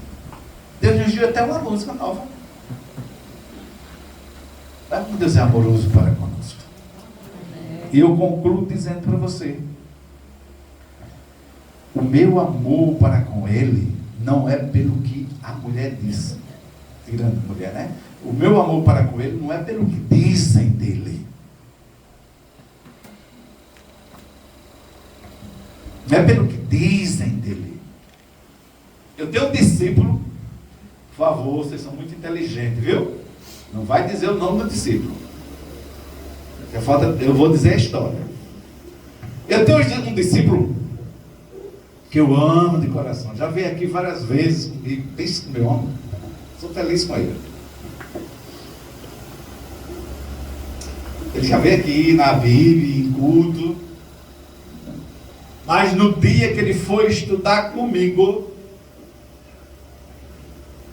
Deus nos deu até uma música nova. Como Deus é amoroso para conosco. E eu concluo dizendo para você: o meu amor para com Ele não é pelo que a mulher disse. Tirando a mulher, né? O meu amor para com ele não é pelo que dizem dele. Não é pelo que dizem dele. Eu tenho um discípulo, por favor, vocês são muito inteligentes, viu? Não vai dizer o nome do discípulo. Eu vou dizer a história. Eu tenho um discípulo que eu amo de coração. Já veio aqui várias vezes comigo. Pense com meu amo. Sou feliz com ele. Ele já veio aqui na Bíblia, em culto. Mas no dia que ele foi estudar comigo,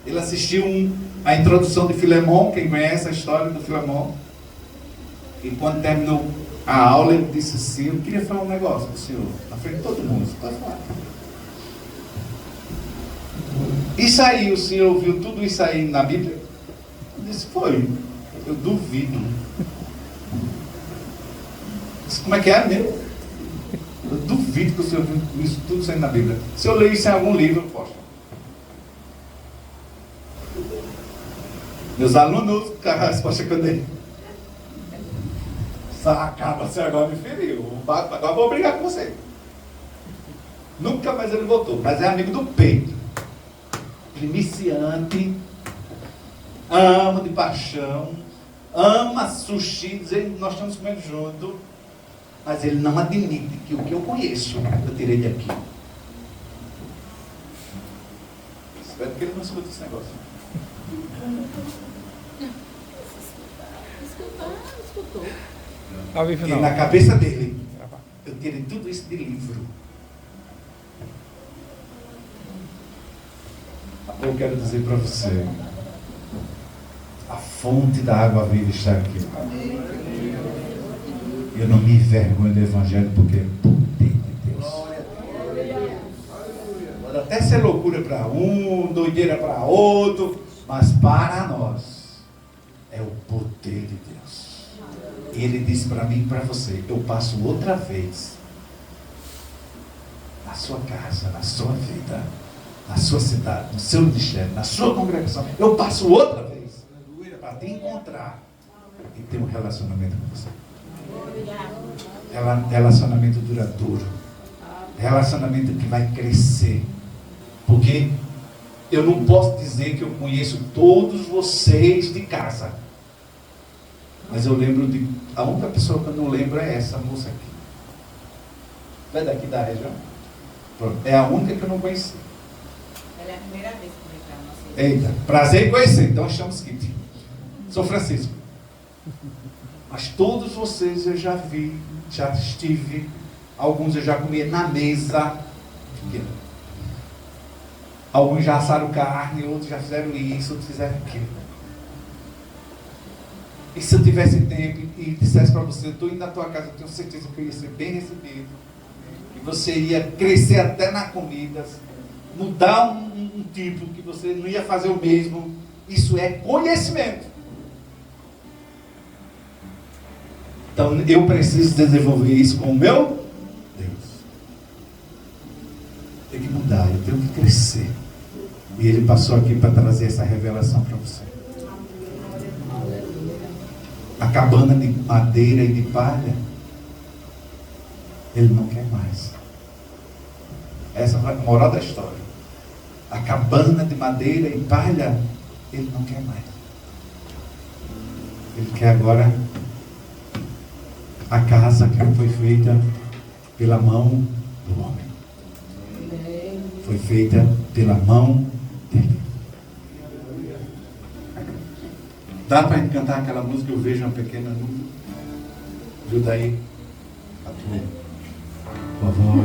ele assistiu a introdução de Filemão. Quem conhece a história do Filemão? E quando terminou a aula, ele disse assim: eu queria falar um negócio para o senhor, na frente de todo mundo. Você pode falar. Isso aí, o senhor ouviu tudo isso aí na Bíblia? Eu disse: foi. Eu duvido. Disse: como é que é mesmo? Eu duvido que o senhor viu isso tudo saindo na Bíblia. Se eu ler isso em algum livro, eu posso. Meus alunos, a resposta que eu dei. Acaba, você agora me feriu. Agora vou brigar com você. Nunca mais ele voltou. Mas é amigo do peito. Iniciante. Ama de paixão. Ama sushi. Dizer, nós estamos comendo junto. Mas ele não admite que o que eu conheço, eu tirei de aqui. Espero que ele não escute esse negócio. Escutou. E na cabeça dele, eu tirei tudo isso de livro. Eu quero dizer para você, a fonte da água viva está aqui. Eu não me envergonho do Evangelho, porque é poder de Deus. Pode até ser loucura para um, doideira para outro, mas para nós é o poder de Deus. E ele disse para mim e para você: eu passo outra vez na sua casa, na sua vida, na sua cidade, no seu ministério, na sua congregação. Eu passo outra vez para te encontrar e ter um relacionamento com você. Relacionamento duradouro. Relacionamento que vai crescer. Porque eu não posso dizer que eu conheço todos vocês de casa. Mas eu lembro de... A única pessoa que eu não lembro é essa moça aqui. Vai daqui da região? Pronto. É a única que eu não conheci. Ela é a primeira vez que vem para a nossa igreja. Eita, prazer em conhecer. Então chama-se Kitty. Sou Francisco. Mas todos vocês eu já vi, já estive. Alguns eu já comi na mesa. Alguns já assaram carne, outros já fizeram isso, outros fizeram aquilo. E se eu tivesse tempo e dissesse para você: eu estou indo na tua casa, eu tenho certeza que eu ia ser bem recebido. Que você ia crescer até na comida, mudar um tipo, que você não ia fazer o mesmo. Isso é conhecimento. Então eu preciso desenvolver isso com o meu Deus. Tem que mudar, eu tenho que crescer. E ele passou aqui para trazer essa revelação para você. A cabana de madeira e de palha, ele não quer mais. Essa é a moral da história. A cabana de madeira e palha, ele não quer mais. Ele quer agora a casa que não foi feita pela mão do homem. Foi feita pela mão dele. Dá para cantar aquela música? Eu vejo uma pequena nuvem. Ajuda aí. A tua. Por favor.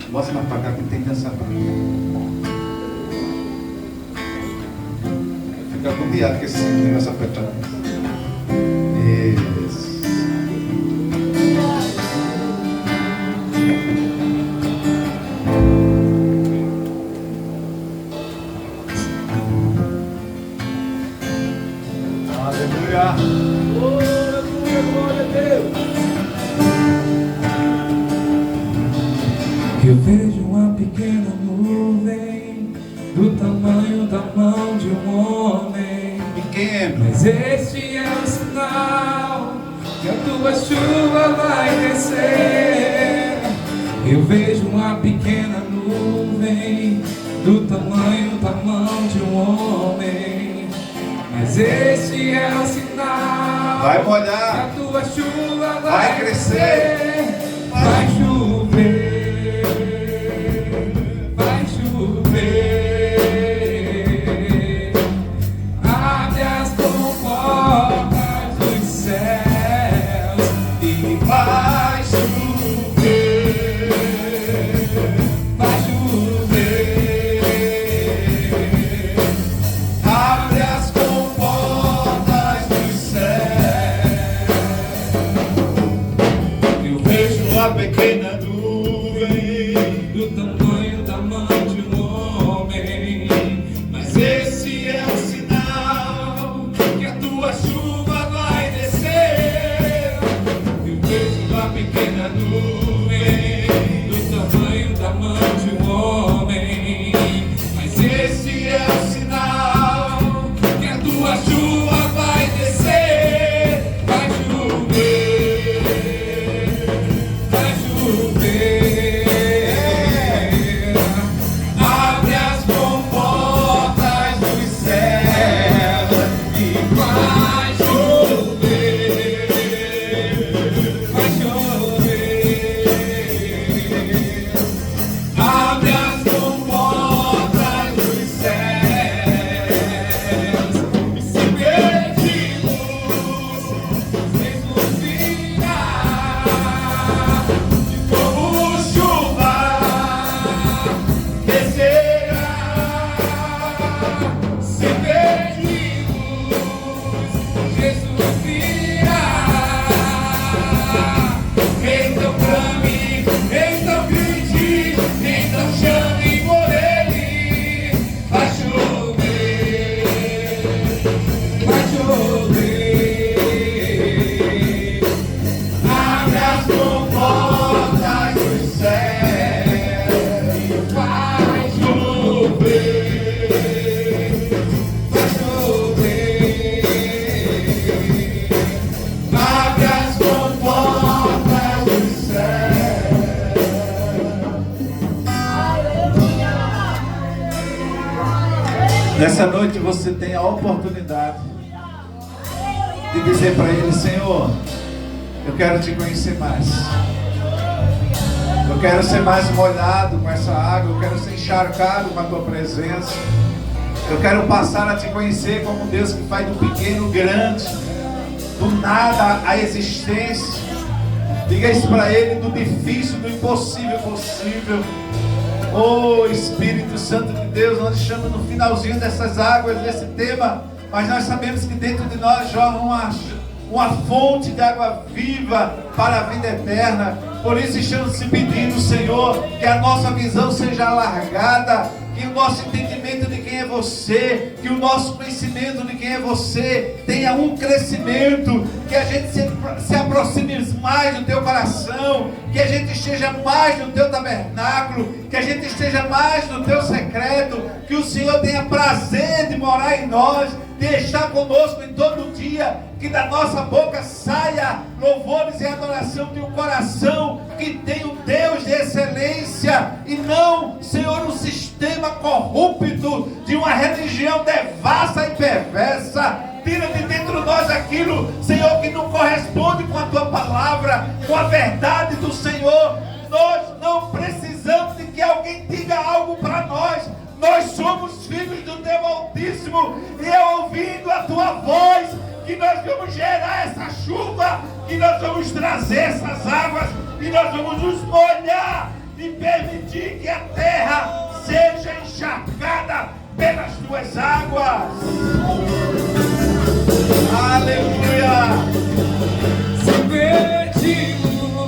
Mostra mais para cá que tem que dançar. Fica agoniado com esse negócio apertado. Isso. Aleluia. Glória a Deus. Eu vejo uma pequena nuvem do tamanho da mão de um homem pequeno. Mas este é o sinal que a tua chuva vai descer. Eu vejo uma pequena nuvem do tamanho da mão de um homem. Mas este é o sinal Vai que molhar, a tua chuva vai crescer, vai chover, vai chover. Abre as comportas dos céus e vai chover, vai chover. Abre as comportas dos céus. Eu vejo uma pequena nuvem do tamanho da mão de um homem, mas esse é o sinal que a tua chuva vai descer. Eu vejo uma pequena nuvem do tamanho da mão de um homem, mas esse é o sinal que a tua chuva vai descer. Vai chover, vai chover. Abre as comportas dos céus e vai chover, vai chover. Abre as comportas dos céus e se pedimos, Jesus virá de como chuva descerá. Se pedimos, Jesus virá. Então clame, então grite, então chame por Ele. Vai chover, vai chover. Abre as comportas dos céus e vai chover, vai chover. Abre as comportas dos céus. Nessa noite você tem a oportunidade de dizer para Ele: Senhor, eu quero te conhecer mais. Eu quero ser mais molhado com essa água. Eu quero ser encharcado com a tua presença. Eu quero passar a te conhecer como um Deus que faz do pequeno grande, do nada a existência. Diga isso para Ele: do difícil, do impossível possível. Oh Espírito Santo de Deus, nós estamos no finalzinho dessas águas, desse tema, mas nós sabemos que dentro de nós jorra uma fonte de água viva para a vida eterna. Por isso estamos te pedindo, Senhor, que a nossa visão seja alargada, que o nosso entendimento de quem é você, que o nosso conhecimento de quem é você tenha um crescimento, que a gente se aproxime mais do teu coração, que a gente esteja mais no teu tabernáculo, que a gente esteja mais no teu secreto, que o Senhor tenha prazer de morar em nós, de estar conosco em todo dia, que da nossa boca saia louvores e adoração de um coração que tem um Deus de excelência e não, Senhor, um sistema corrupto de uma religião devassa e perversa. Tira de dentro de nós aquilo, Senhor, que não corresponde com a tua palavra, com a verdade do Senhor. Nós não precisamos de que alguém diga algo para nós. Nós somos filhos do Deus Altíssimo, e é ouvindo a tua voz que nós vamos gerar essa chuva, que nós vamos trazer essas águas, e nós vamos nos molhar e permitir que a terra seja encharcada pelas tuas águas. Aleluia! Se pedimos,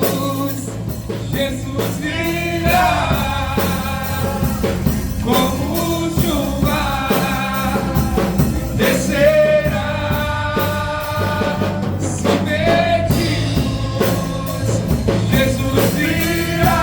Jesus virá. Como chuva descerá. Se pedimos, Jesus virá.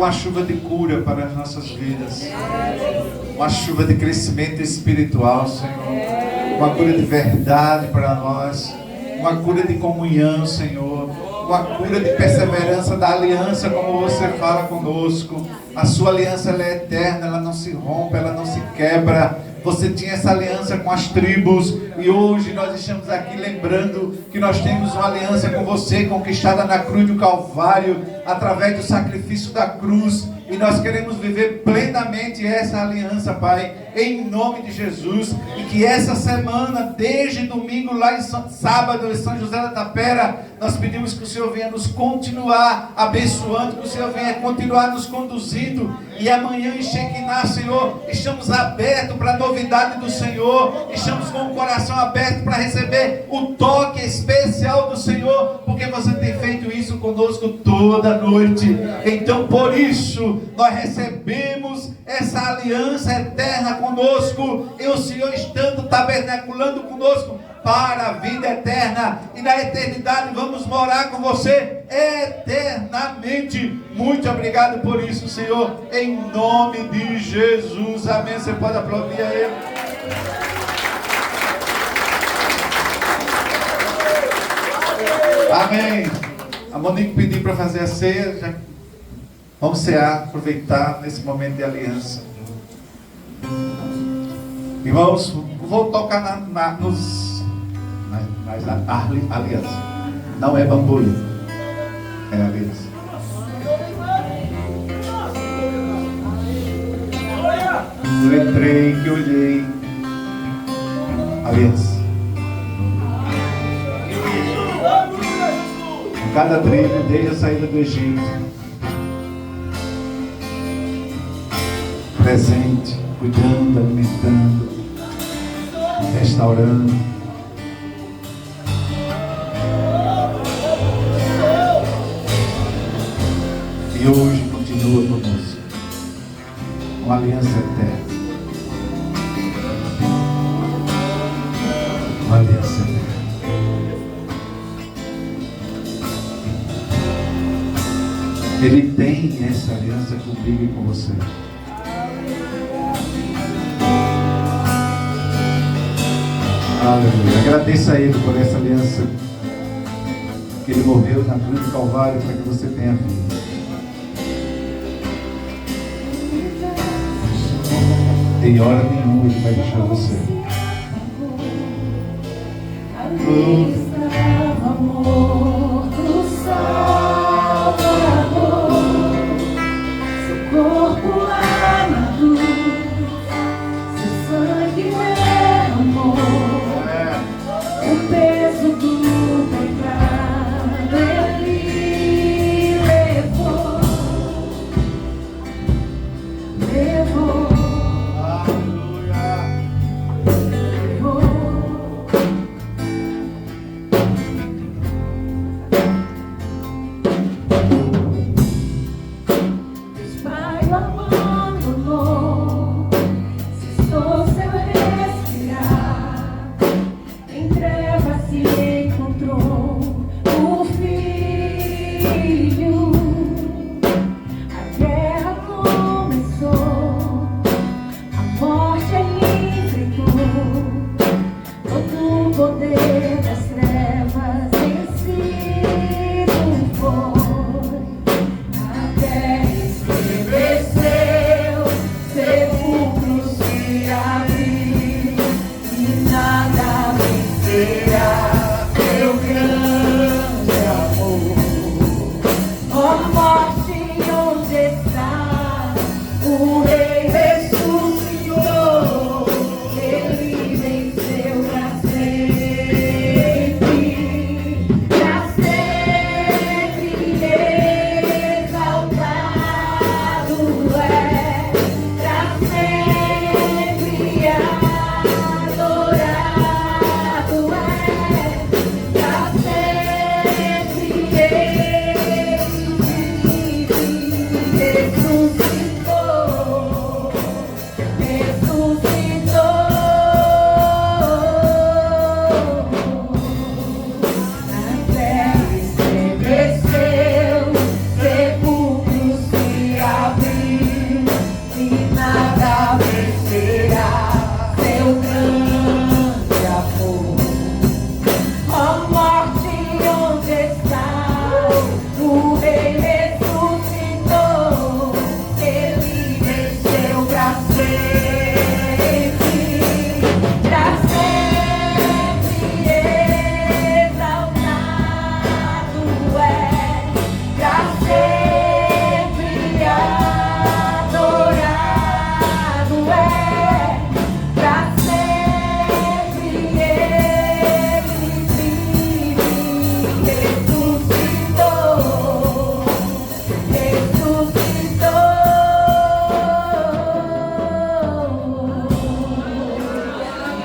uma chuva de cura para as nossas vidas. Uma chuva de crescimento espiritual, Senhor. Uma cura de verdade para nós. Uma cura de comunhão, Senhor. Uma cura de perseverança da aliança, como você fala conosco. A sua aliança, ela é eterna, ela não se rompe, ela não se quebra. Você tinha essa aliança com as tribos e hoje nós estamos aqui lembrando que nós temos uma aliança com você, conquistada na cruz do Calvário, através do sacrifício da cruz. E nós queremos viver plenamente essa aliança, Pai, em nome de Jesus. E que essa semana, desde domingo, lá em sábado, em São José da Tapera, nós pedimos que o Senhor venha nos continuar abençoando, que o Senhor venha continuar nos conduzindo. E amanhã em Shekinah, Senhor, estamos abertos para a novidade do Senhor. Estamos com o coração aberto para receber o toque especial do Senhor, porque você tem feito isso conosco toda noite. Então, por isso, nós recebemos essa aliança eterna conosco, e o Senhor estando tabernaculando conosco para a vida eterna, e na eternidade vamos morar com você eternamente. Muito obrigado por isso, Senhor, em nome de Jesus, amém. Você pode aplaudir a Ele. Amém. A Monique pediu para fazer a ceia. Já vamos cear, aproveitar nesse momento de aliança. Irmãos, vou tocar nas aliança. Não é bambolho, é aliança. Eu entrei, que olhei, aliança. Em cada trilho, desde a saída do Egito, presente, cuidando, alimentando, restaurando. E hoje continua conosco, uma aliança eterna. Uma aliança eterna. Ele tem essa aliança comigo e com você. Aleluia. Agradeça a Ele por essa aliança que Ele morreu na cruz do Calvário para que você tenha vida. Em hora nenhuma Ele vai deixar você. Estava morto, Salvador, seu corpo lá na cruz, seu sangue derramou, o peso do pecado Ele levou. Deus Pai o abandonou, cessou seu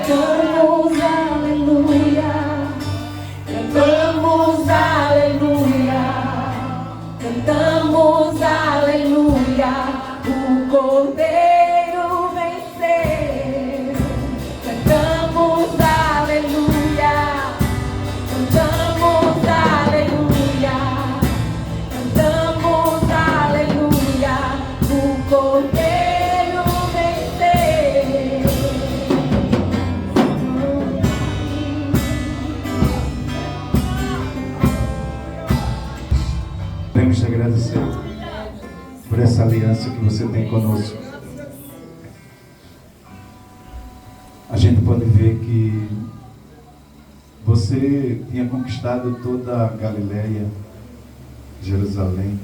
Cantamos aleluia, cantamos aleluia, cantamos aleluia, o Cordeiro venceu. Cantamos aleluia, cantamos aleluia, cantamos aleluia, o Cordeiro venceu. Queremos te agradecer por essa aliança que você tem conosco. A gente pode ver que você tinha conquistado toda a Galileia, Jerusalém.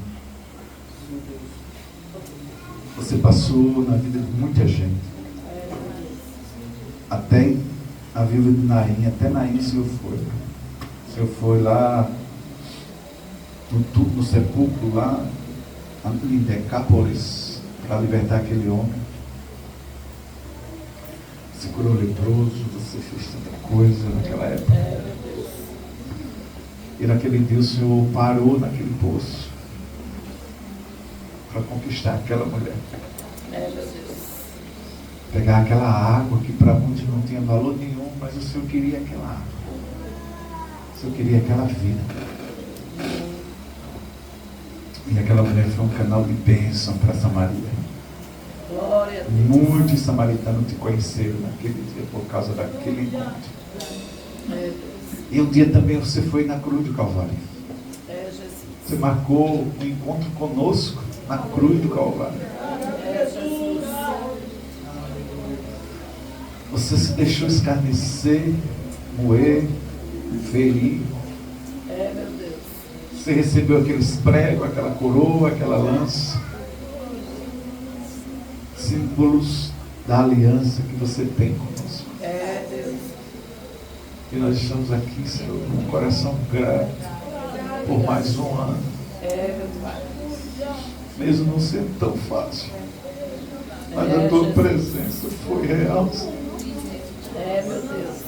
Você passou na vida de muita gente. Até a vila de Naim, até Naim o Senhor foi. O Senhor foi lá no sepulcro, lá em Decápolis, para libertar aquele homem. Você curou leproso, você fez tanta coisa naquela época. E naquele dia o Senhor parou naquele poço para conquistar aquela mulher. Pegar aquela água que para muitos não tinha valor nenhum, mas o Senhor queria aquela água. O Senhor queria aquela vida. E aquela mulher foi um canal de bênção para Samaria. Glória a Deus. Muitos samaritanos te conheceram naquele dia por causa daquele encontro. E um dia também você foi na cruz do Calvário. Você marcou um encontro conosco na cruz do Calvário. Você se deixou escarnecer, moer, ferir. Você recebeu aqueles pregos, aquela coroa, aquela lança. Símbolos da aliança que você tem conosco. E nós estamos aqui, Senhor, com um coração grato por mais um ano. Mesmo não sendo tão fácil. Mas a tua presença foi real, Senhor. Meu Deus.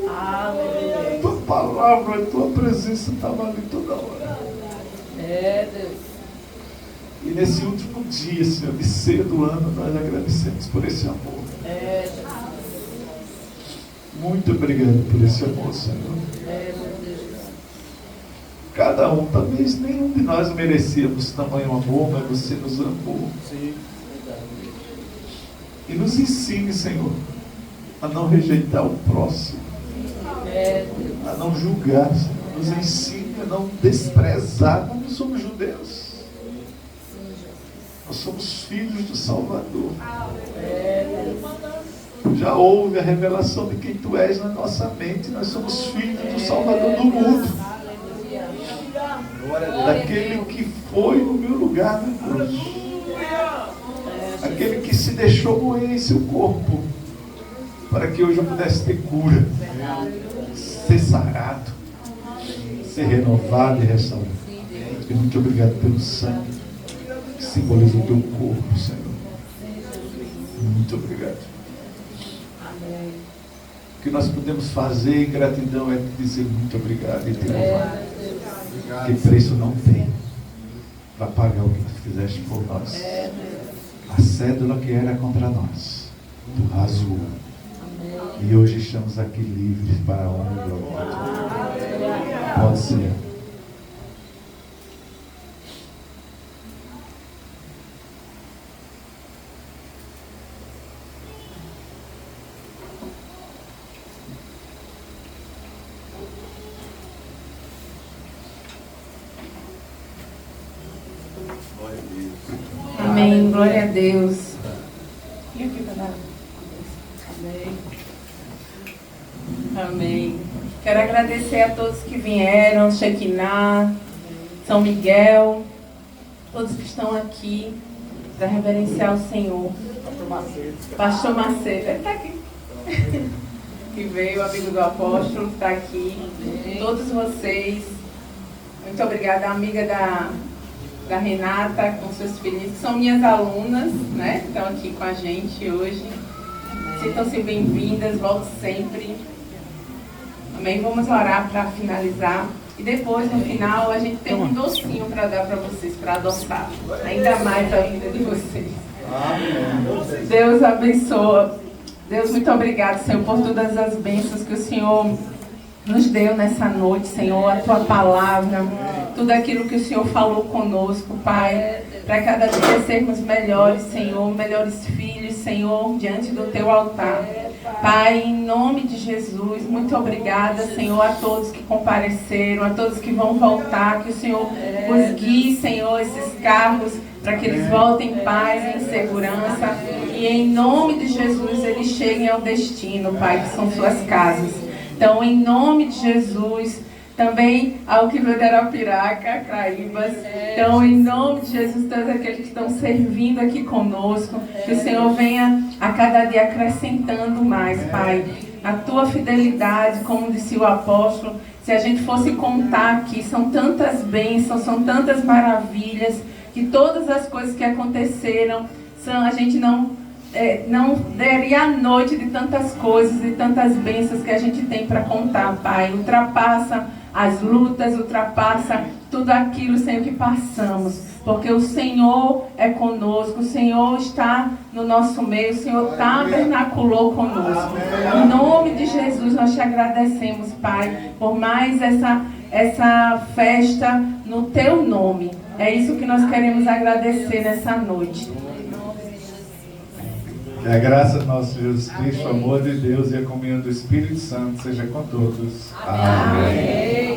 Aleluia. Tua palavra, a tua presença estava ali toda hora. Deus. E nesse último dia, Senhor, de ceia do ano, nós agradecemos por esse amor. Muito obrigado por esse amor, Senhor. Cada um, talvez nenhum de nós merecíamos tamanho amor, mas você nos amou. Sim. E nos ensine, Senhor, a não rejeitar o próximo, a não julgar, Senhor. Nos ensine a não desprezar. Nós não somos judeus. Nós somos filhos do Salvador. Já houve a revelação de quem Tu és na nossa mente. Nós somos filhos do Salvador do mundo. Daquele que foi no meu lugar na cruz. Aquele que se deixou moer em seu corpo, para que hoje eu pudesse ter cura, ser sarado, ser renovado e restaurado. E muito obrigado pelo sangue que simboliza o teu corpo, Senhor. Muito obrigado. O que nós podemos fazer em gratidão é dizer muito obrigado e te louvar. Que preço não tem para pagar o que Tu fizeste por nós. A cédula que era contra nós, Tu rasgou. E hoje estamos aqui livres para a honra e glória. Pode ser. Amém, glória a Deus. Amém. Amém. Quero agradecer a todos que vieram, Shekinah, São Miguel, todos que estão aqui para reverenciar o Senhor. Pastor Macedo, ele está aqui. Que veio, o amigo do apóstolo, está aqui. Todos vocês, muito obrigada, amiga da Renata, com seus filhos, que são minhas alunas, né? Estão aqui com a gente hoje. Sintam-se bem-vindas, volte sempre. Amém? Vamos orar para finalizar. E depois, no final, a gente tem um docinho para dar para vocês, para adoçar ainda mais a vida de vocês. Deus abençoa. Deus, muito obrigado, Senhor, por todas as bênçãos que o Senhor nos deu nessa noite, Senhor, a Tua palavra, tudo aquilo que o Senhor falou conosco, Pai, para cada dia sermos melhores, Senhor, melhores filhos, Senhor, diante do Teu altar. Pai, em nome de Jesus, muito obrigada, Senhor, a todos que compareceram, a todos que vão voltar, que o Senhor os guie, Senhor, esses carros, para que eles voltem em paz, em segurança, e em nome de Jesus eles cheguem ao destino, Pai, que são suas casas. Então, em nome de Jesus, também ao que veio de Arapiraca, Craíbas. Então, em nome de Jesus, todos aqueles que estão servindo aqui conosco, que o Senhor venha a cada dia acrescentando mais, Pai, a Tua fidelidade, como disse o apóstolo. Se a gente fosse contar aqui, são tantas bênçãos, são tantas maravilhas, que todas as coisas que aconteceram, a gente não daria a noite de tantas coisas e tantas bênçãos que a gente tem para contar, Pai. Ultrapassa as lutas, ultrapassa tudo aquilo, Senhor, que passamos. Porque o Senhor é conosco, o Senhor está no nosso meio, o Senhor tabernaculou conosco. Em nome de Jesus, nós te agradecemos, Pai, por mais essa festa no Teu nome. É isso que nós queremos agradecer nessa noite. Que a graça do nosso Jesus Cristo, o amor de Deus e a comunhão do Espírito Santo seja com todos. Amém.